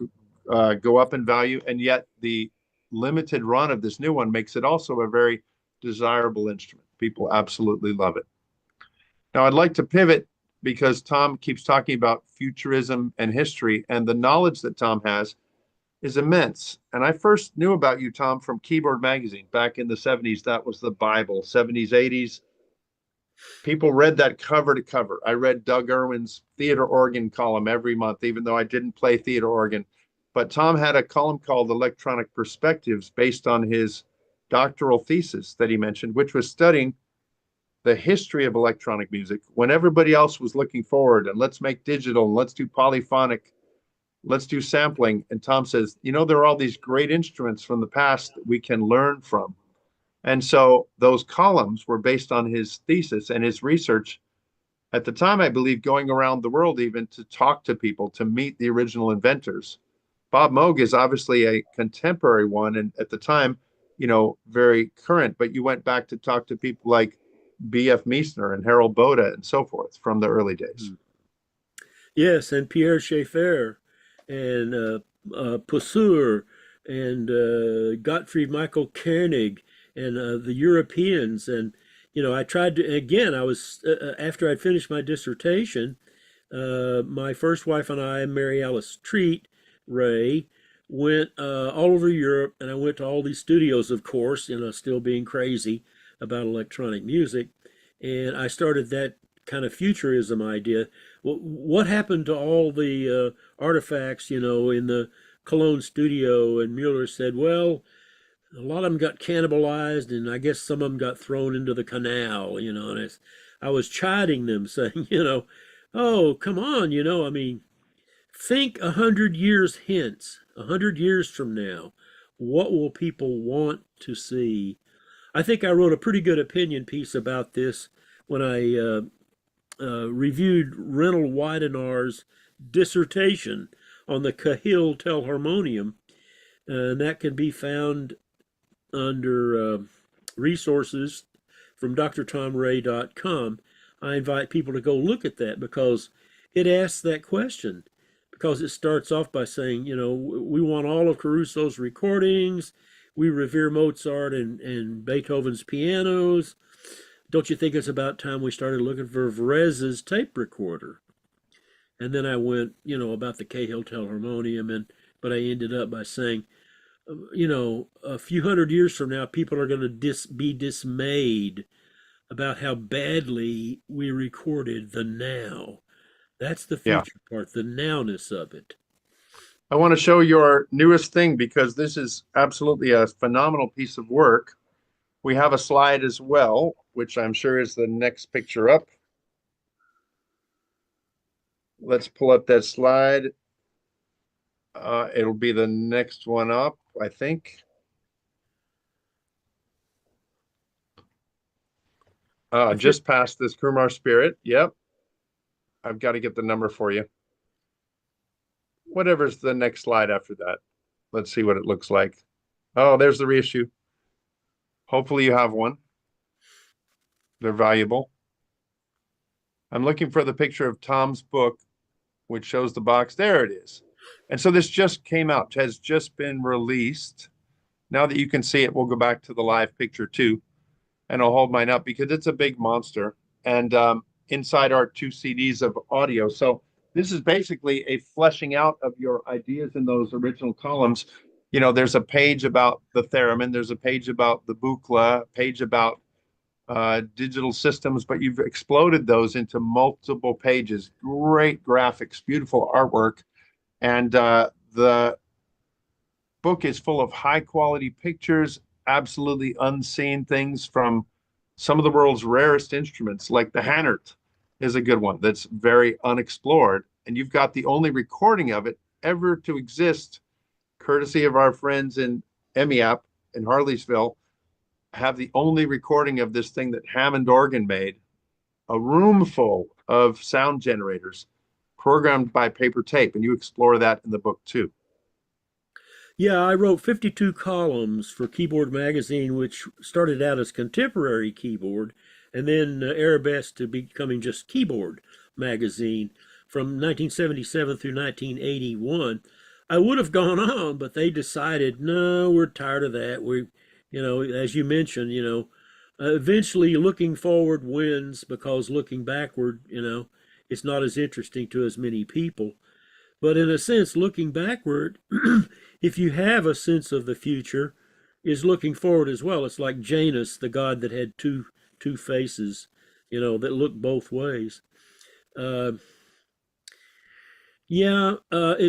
Speaker 2: go up in value, and yet the limited run of this new one makes it also a very desirable instrument. People absolutely love it. Now, I'd like to pivot because Tom keeps talking about futurism and history, and the knowledge that Tom has is immense. And I first knew about you, Tom, from Keyboard Magazine back in the 70s. That was the Bible, 70s, 80s. People read that cover to cover. I read Doug Irwin's theater organ column every month, even though I didn't play theater organ. But Tom had a column called Electronic Perspectives based on his doctoral thesis that he mentioned, which was studying the history of electronic music when everybody else was looking forward and let's make digital and let's do polyphonic, let's do sampling. And Tom says, there are all these great instruments from the past that we can learn from. And so those columns were based on his thesis and his research at the time, I believe, going around the world even to talk to people, to meet the original inventors. Bob Moog is obviously a contemporary one, and at the time, very current, but you went back to talk to people like B.F. Meissner and Harold Boda and so forth from the early days.
Speaker 3: Yes, and Pierre Schaeffer and Pousseur and Gottfried Michael Koenig and the Europeans. And, I tried to, again, I was, after I'd finished my dissertation, my first wife and I, Mary Alice Treat, Ray, went all over Europe, and I went to all these studios, of course, still being crazy about electronic music. And I started that kind of futurism idea. What happened to all the artifacts, in the Cologne studio? And Mueller said, well, a lot of them got cannibalized, and I guess some of them got thrown into the canal, and I was chiding them, saying, oh, come on, think 100 years hence, 100 years from now, what will people want to see? I think I wrote a pretty good opinion piece about this when I reviewed Reynold Weidenauer's dissertation on the Cahill Telharmonium, and that can be found under resources from drtomray.com. I invite people to go look at that because it asks that question. Because it starts off by saying, we want all of Caruso's recordings. We revere Mozart and Beethoven's pianos. Don't you think it's about time we started looking for Varèse's tape recorder? And then I went, about the Cahill Telharmonium, but I ended up by saying, a few hundred years from now, people are going to be dismayed about how badly we recorded the now. That's the future part, the nowness of it.
Speaker 2: I want to show your newest thing because this is absolutely a phenomenal piece of work. We have a slide as well, which I'm sure is the next picture up. Let's pull up that slide. It'll be the next one up, I think. Just past this Crumar Spirit. Yep. I've got to get the number for you. Whatever's the next slide after that. Let's see what it looks like. Oh, there's the reissue. Hopefully you have one. They're valuable. I'm looking for the picture of Tom's book, which shows the box. There it is. And so this just came out, has just been released. Now that you can see it, we'll go back to the live picture too, and I'll hold mine up because it's a big monster. And inside are 2 CDs of audio. So this is basically a fleshing out of your ideas in those original columns. You know, there's a page about the theremin, there's a page about the buchla, a page about digital systems, but you've exploded those into multiple pages. Great graphics, beautiful artwork. And the book is full of high quality pictures, absolutely unseen things from some of the world's rarest instruments, like the Hannert is a good one that's very unexplored. And you've got the only recording of it ever to exist, courtesy of our friends in EMIAP in Harleysville, have the only recording of this thing that Hammond organ made, a room full of sound generators programmed by paper tape. And you explore that in the book too.
Speaker 3: Yeah, I wrote 52 columns for Keyboard Magazine, which started out as Contemporary Keyboard, and then arabesque to becoming just Keyboard Magazine from 1977 through 1981. I would have gone on, but they decided, no, we're tired of that. As you mentioned, eventually looking forward wins because looking backward, it's not as interesting to as many people. But in a sense, looking backward, if you have a sense of the future, is looking forward as well. It's like Janus, the god that had two faces, that looked both ways. It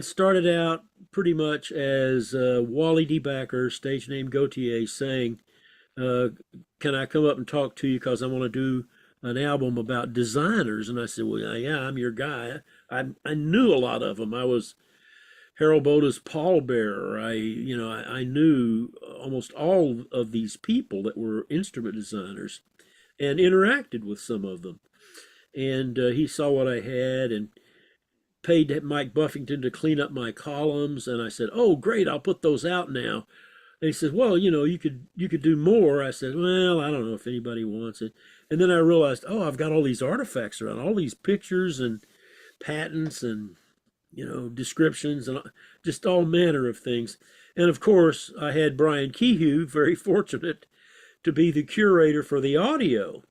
Speaker 3: started out pretty much as Wally D. Backer, stage name Gautier, saying, can I come up and talk to you because I want to do an album about designers? And I said, well, yeah, I'm your guy. I knew a lot of them. I was Harold Boda's pallbearer. I knew almost all of these people that were instrument designers and interacted with some of them. And he saw what I had and paid Mike Buffington to clean up my columns. And I said, oh, great, I'll put those out now. And he said, well, you could do more. I said, well, I don't know if anybody wants it. And then I realized, oh, I've got all these artifacts around, all these pictures and patents and, descriptions and just all manner of things. And of course, I had Brian Kehoe, very fortunate, to be the curator for the audio.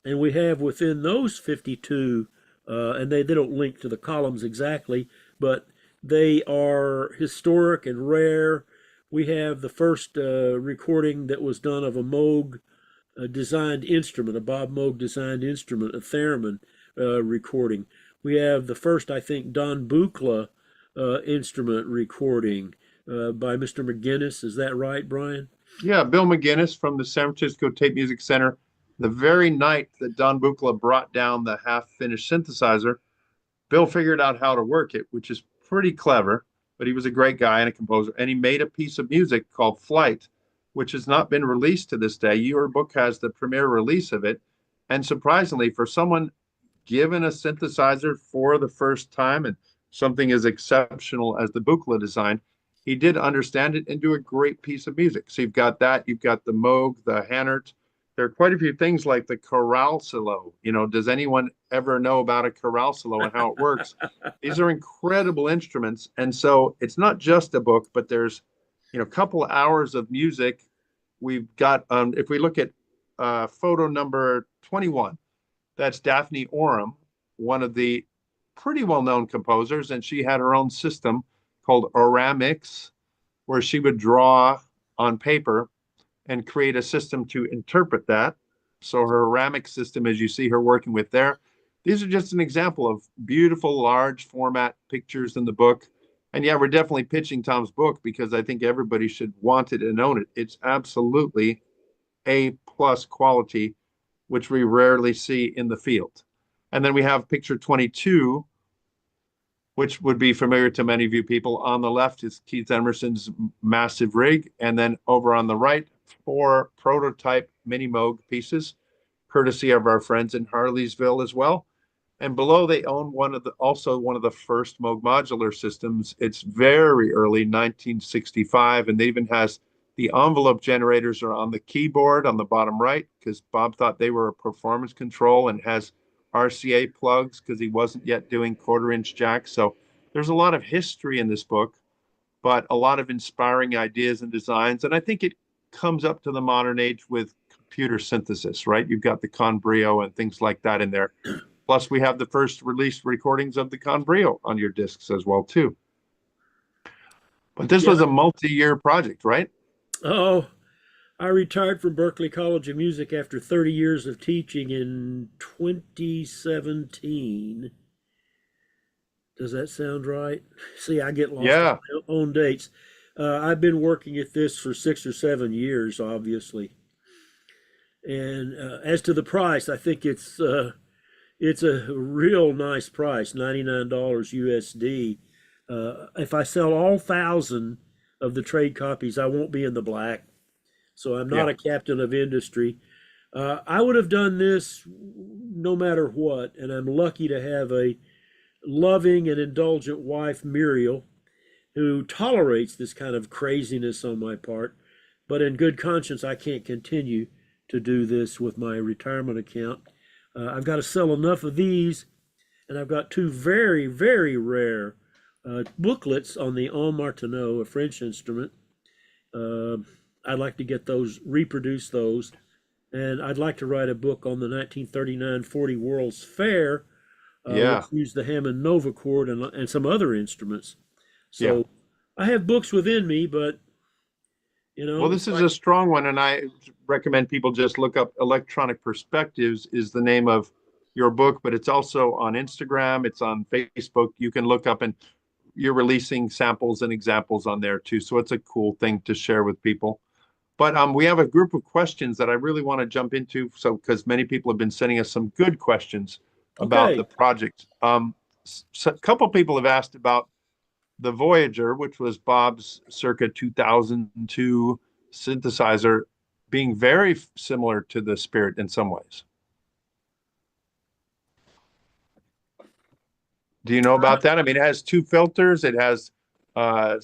Speaker 3: And we have within those 52, and they don't link to the columns exactly, but they are historic and rare. We have the first recording that was done of a Moog designed instrument, a Bob Moog designed instrument, a theremin recording. We have the first, I think, Don Buchla instrument recording by Mr. McGinnis. Is that right, Brian?
Speaker 2: Yeah, Bill McGinnis from the San Francisco Tape Music Center. The very night that Don Buchla brought down the half-finished synthesizer, Bill figured out how to work it, which is pretty clever, but he was a great guy and a composer. And he made a piece of music called Flight, which has not been released to this day. Your book has the premiere release of it. And surprisingly, for someone given a synthesizer for the first time and something as exceptional as the Buchla design, he did understand it and do a great piece of music. So you've got that, you've got the Moog, the Hannert. There are quite a few things like the chorale solo. Does anyone ever know about a chorale solo and how it works? These are incredible instruments. And so it's not just a book, but there's, a couple hours of music. We've got, if we look at photo number 21, that's Daphne Oram, one of the pretty well-known composers, and she had her own system called Oramix, where she would draw on paper and create a system to interpret that. So her Oramix system, as you see her working with there, these are just an example of beautiful, large format pictures in the book. And yeah, we're definitely pitching Tom's book because I think everybody should want it and own it. It's absolutely A+ quality, which we rarely see in the field. And then we have picture 22, which would be familiar to many of you people. On the left is Keith Emerson's massive rig. And then over on the right, 4 prototype minimoog pieces, courtesy of our friends in Harleysville as well. And below, they own also one of the first Moog modular systems. It's very early, 1965, and they even has the envelope generators are on the keyboard on the bottom right because Bob thought they were a performance control, and has RCA plugs because he wasn't yet doing 1/4-inch jacks. So there's a lot of history in this book, but a lot of inspiring ideas and designs. And I think it comes up to the modern age with computer synthesis, right? You've got the Conbrio and things like that in there. Plus, we have the first released recordings of the Conbrio on your discs as well, too. But this
Speaker 3: Yeah.
Speaker 2: was a multi-year project, right?
Speaker 3: Oh, I retired from Berklee College of Music after 30 years of teaching in 2017. Does that sound right? See, I get lost in
Speaker 2: Yeah.
Speaker 3: my own dates. I've been working at this for 6 or 7 years, obviously. And as to the price, I think it's a real nice price, $99 USD. If I sell all 1,000 of the trade copies, I won't be in the black. So I'm not
Speaker 2: Yeah.
Speaker 3: a captain of industry. I would have done this no matter what, and I'm lucky to have a loving and indulgent wife, Muriel, who tolerates this kind of craziness on my part. But in good conscience, I can't continue to do this with my retirement account. I've got to sell enough of these, and I've got two very, very rare booklets on the En Martineau, a French instrument. Uh, I'd like to get those, reproduce those, and I'd like to write a book on the 1939-40 World's Fair,
Speaker 2: Yeah.
Speaker 3: which used the Hammond Nova chord and some other instruments.
Speaker 2: Yeah.
Speaker 3: So I have books within me, but
Speaker 2: Well,
Speaker 3: it's
Speaker 2: this is
Speaker 3: like,
Speaker 2: a strong one, and I recommend people just look up Electronic Perspectives is the name of your book, but it's also on Instagram, it's on Facebook. You can look up, and you're releasing samples and examples on there too. So it's a cool thing to share with people. But we have a group of questions that I really want to jump into. So because many people have been sending us some good questions about the
Speaker 3: okay,
Speaker 2: project. So a couple people have asked about the Voyager, which was Bob's circa 2002 synthesizer, being very similar to the Spirit in some ways. Do you know about that? I mean, it has two filters. It has uh,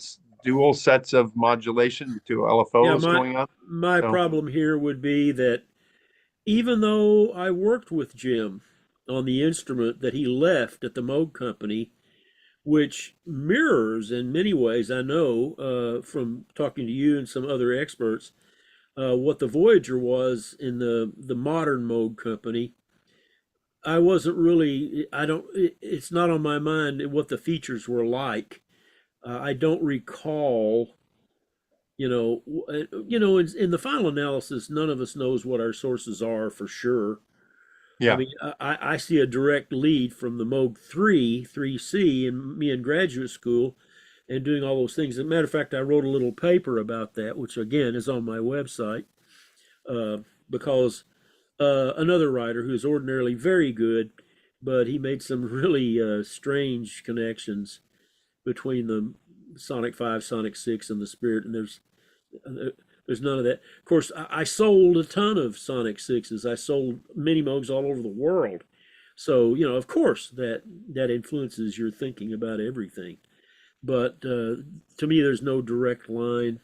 Speaker 2: dual sets of modulation, two
Speaker 3: yeah,
Speaker 2: LFOs
Speaker 3: my
Speaker 2: going on.
Speaker 3: my
Speaker 2: So,
Speaker 3: problem here would be that even though I worked with Jim on the instrument that he left at the Moog Company, which mirrors in many ways, I know from talking to you and some other experts, what the Voyager was in the modern Moog Company. I wasn't really, I don't, it's not on my mind what the features were like. I don't recall, in the final analysis, none of us knows what our sources are for sure. I
Speaker 2: yeah,
Speaker 3: mean, I see a direct lead from the Moog 3C, and me in graduate school and doing all those things. As a matter of fact, I wrote a little paper about that, which again is on my website, because another writer who is ordinarily very good, but he made some really strange connections between the Sonic 5, Sonic 6, and the Spirit, and there's none of that. Of course, I sold a ton of Sonic 6s. I sold minimoogs all over the world. So, of course, that influences your thinking about everything. But to me, there's no direct line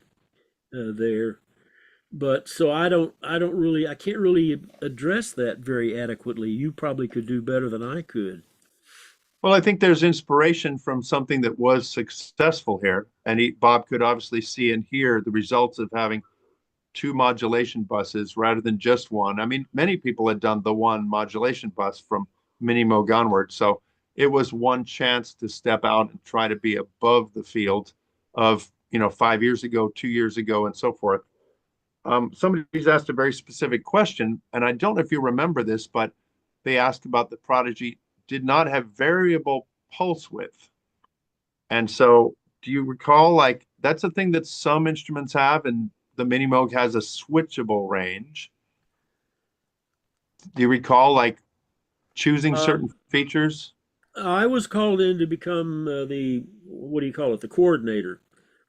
Speaker 3: there. But so I can't really address that very adequately. You probably could do better than I could.
Speaker 2: well, I think there's inspiration from something that was successful here, and Bob could obviously see and hear the results of having two modulation buses rather than just one. I mean, many people had done the one modulation bus from Minimoog onward. So it was one chance to step out and try to be above the field of, 5 years ago, 2 years ago, and so forth. Somebody's asked a very specific question, and I don't know if you remember this, but they asked about the Prodigy did not have variable pulse width. And so do you recall, like, that's a thing that some instruments have, and the Minimoog has a switchable range. Do you recall, like, choosing
Speaker 3: Uh,
Speaker 2: certain features?
Speaker 3: I was called in to become what do you call it, the coordinator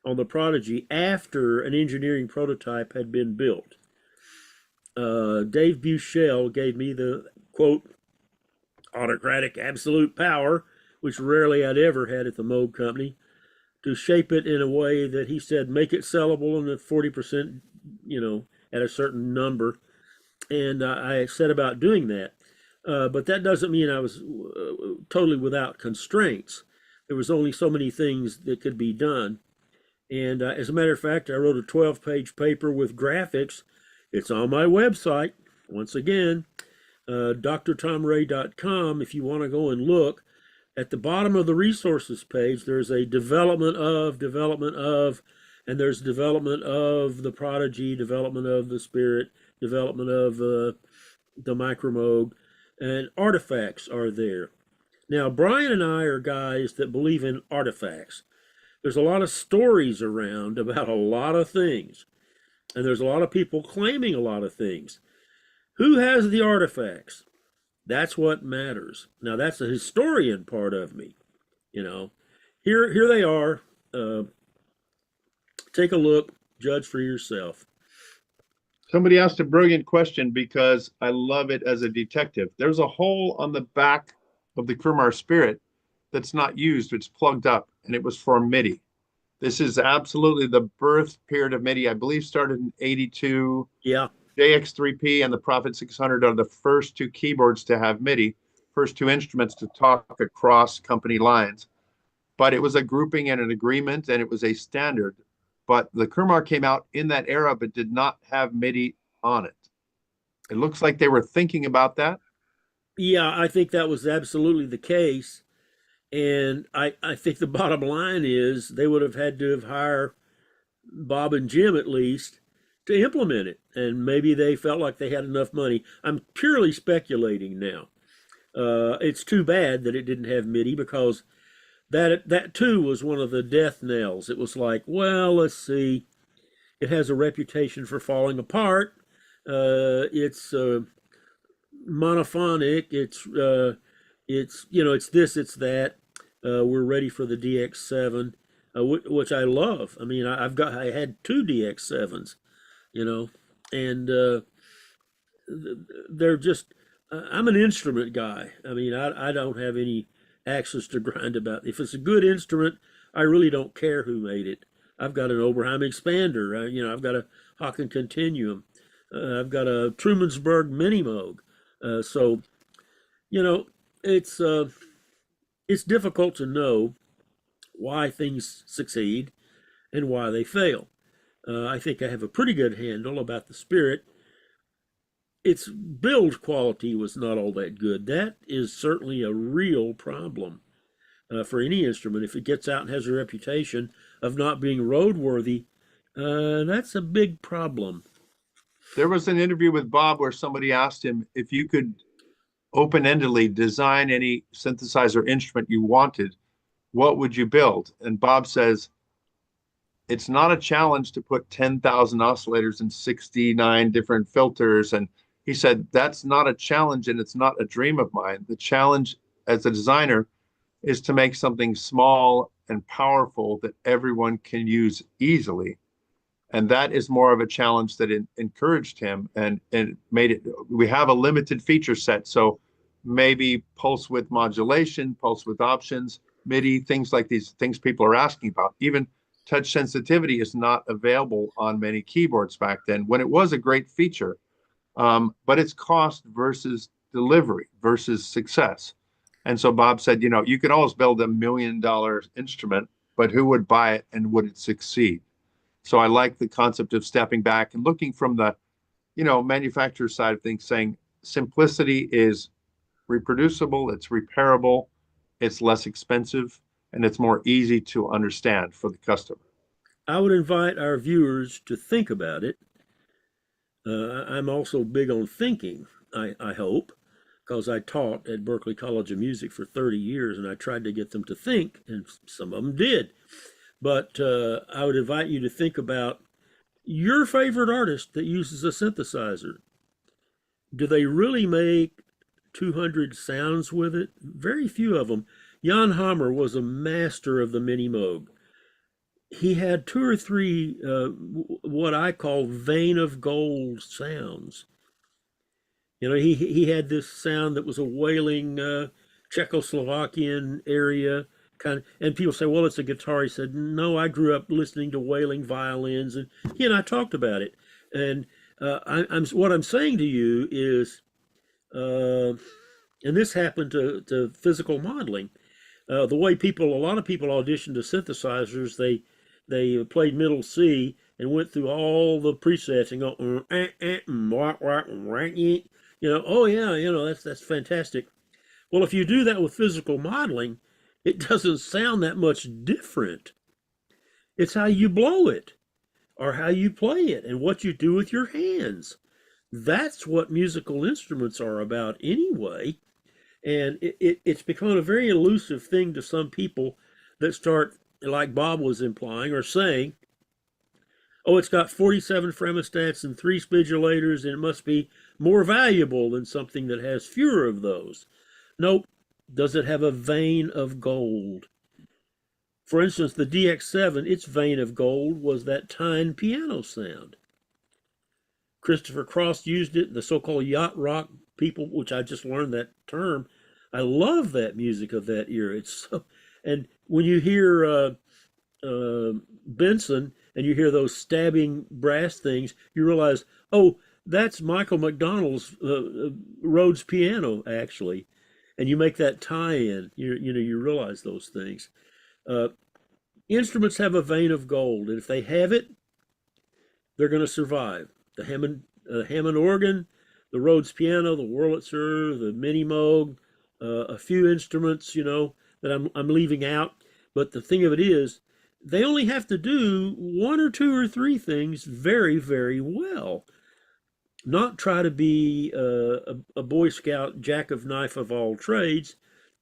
Speaker 3: on the Prodigy after an engineering prototype had been built. Dave Buchel gave me the quote autocratic absolute power, which rarely I'd ever had at the Moog Company, to shape it in a way that he said make it sellable in the 40%, at a certain number. And I set about doing that. But that doesn't mean I was totally without constraints. There was only so many things that could be done. And as a matter of fact, I wrote a 12-page paper with graphics. It's on my website. Once again, drtomray.com. If you want to go and look, at the bottom of the resources page, there's a development of, and there's development of the prodigy, development of the spirit, development of the micromoog, and artifacts are there. Now, Brian and I are guys that believe in artifacts. There's a lot of stories around about a lot of things, and there's a lot of people claiming a lot of things. Who has the artifacts? That's what matters. Now, that's the historian part of me. Here they are. Take a look, judge for yourself.
Speaker 2: Somebody asked a brilliant question because I love it as a detective. There's a hole on the back of the Crumar Spirit that's not used. It's plugged up, and it was for MIDI. This is absolutely the birth period of MIDI. I believe started in 82.
Speaker 3: Yeah.
Speaker 2: JX3P and the Prophet 600 are the first two keyboards to have MIDI, first two instruments to talk across company lines. But it was a grouping and an agreement, and it was a standard. But the Crumar came out in that era, but did not have MIDI on it. It looks like they were thinking about that.
Speaker 3: Yeah, I think that was absolutely the case. And I think the bottom line is they would have had to have hired Bob and Jim at least to implement it. And maybe they felt like they had enough money. I'm purely speculating now. It's too bad that it didn't have MIDI, because that too was one of the death knells. It was like, well, let's see. It has a reputation for falling apart. It's monophonic. It's it's this, it's that. We're ready for the DX7, which I love. I mean, I had two DX7s, and they're just. I'm an instrument guy. I mean, I don't have any axes to grind about. If it's a good instrument, I really don't care who made it. I've got an Oberheim expander. I've got a Hawken Continuum. I've got a Trumansburg minimoog. So, it's difficult to know why things succeed and why they fail. I think I have a pretty good handle about the Spirit. Its build quality was not all that good. That is certainly a real problem for any instrument. If it gets out and has a reputation of not being roadworthy, that's a big problem.
Speaker 2: There was an interview with Bob where somebody asked him if you could open-endedly design any synthesizer instrument you wanted, what would you build? And Bob says, it's not a challenge to put 10,000 oscillators and 69 different filters. And he said, that's not a challenge, and it's not a dream of mine. The challenge as a designer is to make something small and powerful that everyone can use easily. And that is more of a challenge that encouraged him and made it. We have a limited feature set. So maybe pulse width modulation, pulse width options, MIDI, things like these, things people are asking about. Even touch sensitivity is not available on many keyboards back then, when it was a great feature. But it's cost versus delivery versus success. And so Bob said, you can always build $1 million instrument, but who would buy it and would it succeed? So I like the concept of stepping back and looking from the, manufacturer side of things, saying simplicity is reproducible, it's repairable, it's less expensive, and it's more easy to understand for the customer.
Speaker 3: I would invite our viewers to think about it. I'm also big on thinking, I hope, because I taught at Berklee College of Music for 30 years, and I tried to get them to think, and some of them did. But I would invite you to think about your favorite artist that uses a synthesizer. Do they really make 200 sounds with it? Very few of them. Jan Hammer was a master of the minimoog. He had 2 or 3 what I call vein of gold sounds. He had this sound that was a wailing Czechoslovakian area kind of, and people say, well, it's a guitar. He said, no, I grew up listening to wailing violins, and he and I talked about it. And what I'm saying to you is, and this happened to physical modeling. The way a lot of people auditioned to synthesizers, they played middle C and went through all the presets and go, oh yeah, that's fantastic. Well, if you do that with physical modeling, it doesn't sound that much different. It's how you blow it or how you play it and what you do with your hands. That's what musical instruments are about anyway. And it's become a very elusive thing to some people that start, like Bob was implying or saying, oh, it's got 47 fremostats and 3 spidulators, and it must be more valuable than something that has fewer of those. Nope. Does it have a vein of gold? For instance, the DX7, its vein of gold was that Tyne piano sound. Christopher Cross used it, the so-called yacht rock people, which I just learned that term. I love that music of that era. It's so, and when you hear Benson and you hear those stabbing brass things, you realize, oh, that's Michael McDonald's Rhodes piano, actually. And you make that tie-in. You realize those things. Instruments have a vein of gold, and if they have it, they're going to survive. The Hammond organ, the Rhodes piano, the Wurlitzer, the minimoog, a few instruments, that I'm leaving out. But the thing of it is, they only have to do 1 or 2 or 3 things very, very well. Not try to be a Boy Scout jack of knife of all trades.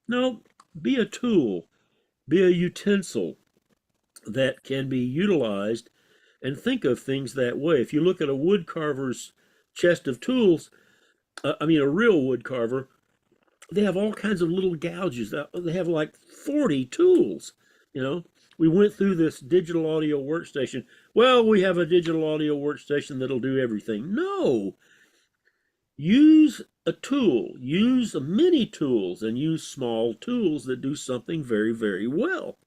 Speaker 3: No, be a tool, be a utensil that can be utilized, and think of things that way. If you look at a wood carver's chest of tools, a real wood carver, they have all kinds of little gouges. They have like 40 tools. We went through this digital audio workstation. Well, we have a digital audio workstation that'll do everything. No. Use a tool, use many tools, and use small tools that do something very, very well.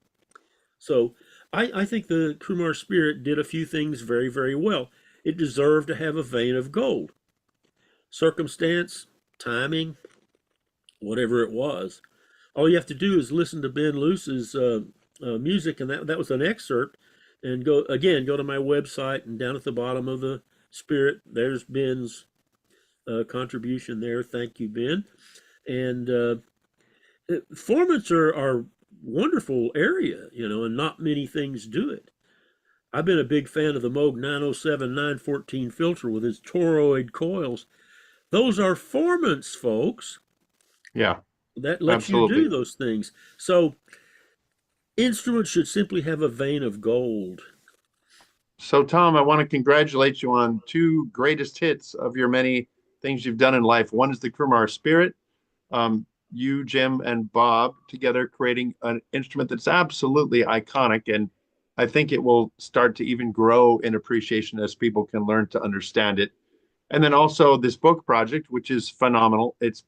Speaker 3: So I think the Crumar Spirit did a few things very, very well. It deserved to have a vein of gold. Circumstance, timing, whatever it was. All you have to do is listen to Ben Luce's music, and that was an excerpt. And go to my website, and down at the bottom of the Spirit, there's Ben's contribution there. Thank you, Ben. And formats are wonderful area, and not many things do it. I've been a big fan of the Moog 907 914 filter with its toroid coils. Those are formants, folks.
Speaker 2: Yeah.
Speaker 3: That lets
Speaker 2: absolutely.
Speaker 3: you do those things. So instruments should simply have a vein of gold.
Speaker 2: So, Tom, I want to congratulate you on 2 greatest hits of your many things you've done in life. One is the Crumar Spirit. You, Jim, and Bob together creating an instrument that's absolutely iconic. And I think it will start to even grow in appreciation as people can learn to understand it. And then also this book project, which is phenomenal. It's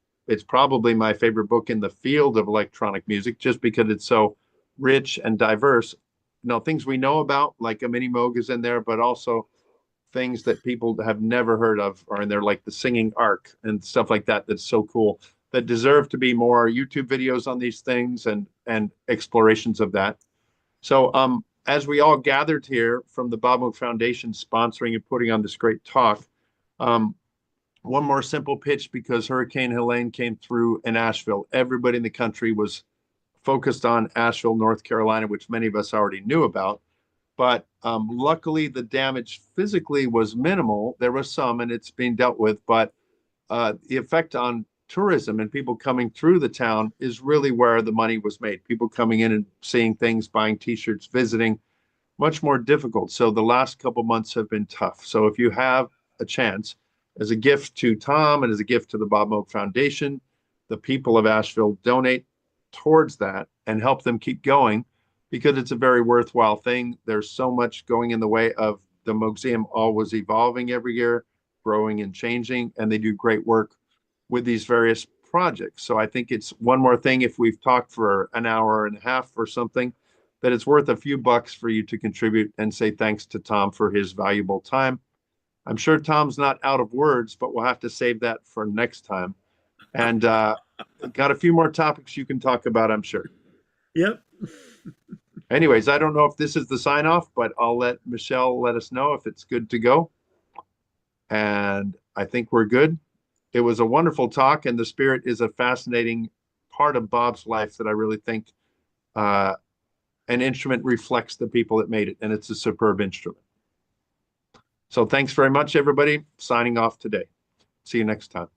Speaker 2: probably my favorite book in the field of electronic music, just because it's so rich and diverse. Things we know about, like a minimoog is in there, but also things that people have never heard of are in there, like the singing arc and stuff like that. That's so cool, that deserve to be more YouTube videos on these things and explorations of that. So as we all gathered here from the Bob Moog Foundation sponsoring and putting on this great talk, one more simple pitch, because Hurricane Helene came through in Asheville. Everybody in the country was focused on Asheville, North Carolina, which many of us already knew about. But luckily, the damage physically was minimal. There was some, and it's being dealt with. But the effect on tourism and people coming through the town is really where the money was made. People coming in and seeing things, buying T-shirts, visiting, much more difficult. So the last couple months have been tough. So if you have a chance, as a gift to Tom and as a gift to the Bob Moog Foundation, the people of Asheville, donate towards that and help them keep going, because it's a very worthwhile thing. There's so much going in the way of the Moogseum, always evolving every year, growing and changing, and they do great work with these various projects. So I think it's one more thing, if we've talked for an hour and a half or something, that it's worth a few bucks for you to contribute and say thanks to Tom for his valuable time. I'm sure Tom's not out of words, but we'll have to save that for next time. And got a few more topics you can talk about, I'm sure.
Speaker 3: Yep.
Speaker 2: Anyways, I don't know if this is the sign off, but I'll let Michelle let us know if it's good to go. And I think we're good. It was a wonderful talk, and the spirit is a fascinating part of Bob's life that I really think an instrument reflects the people that made it, and it's a superb instrument. So thanks very much, everybody. Signing off today. See you next time.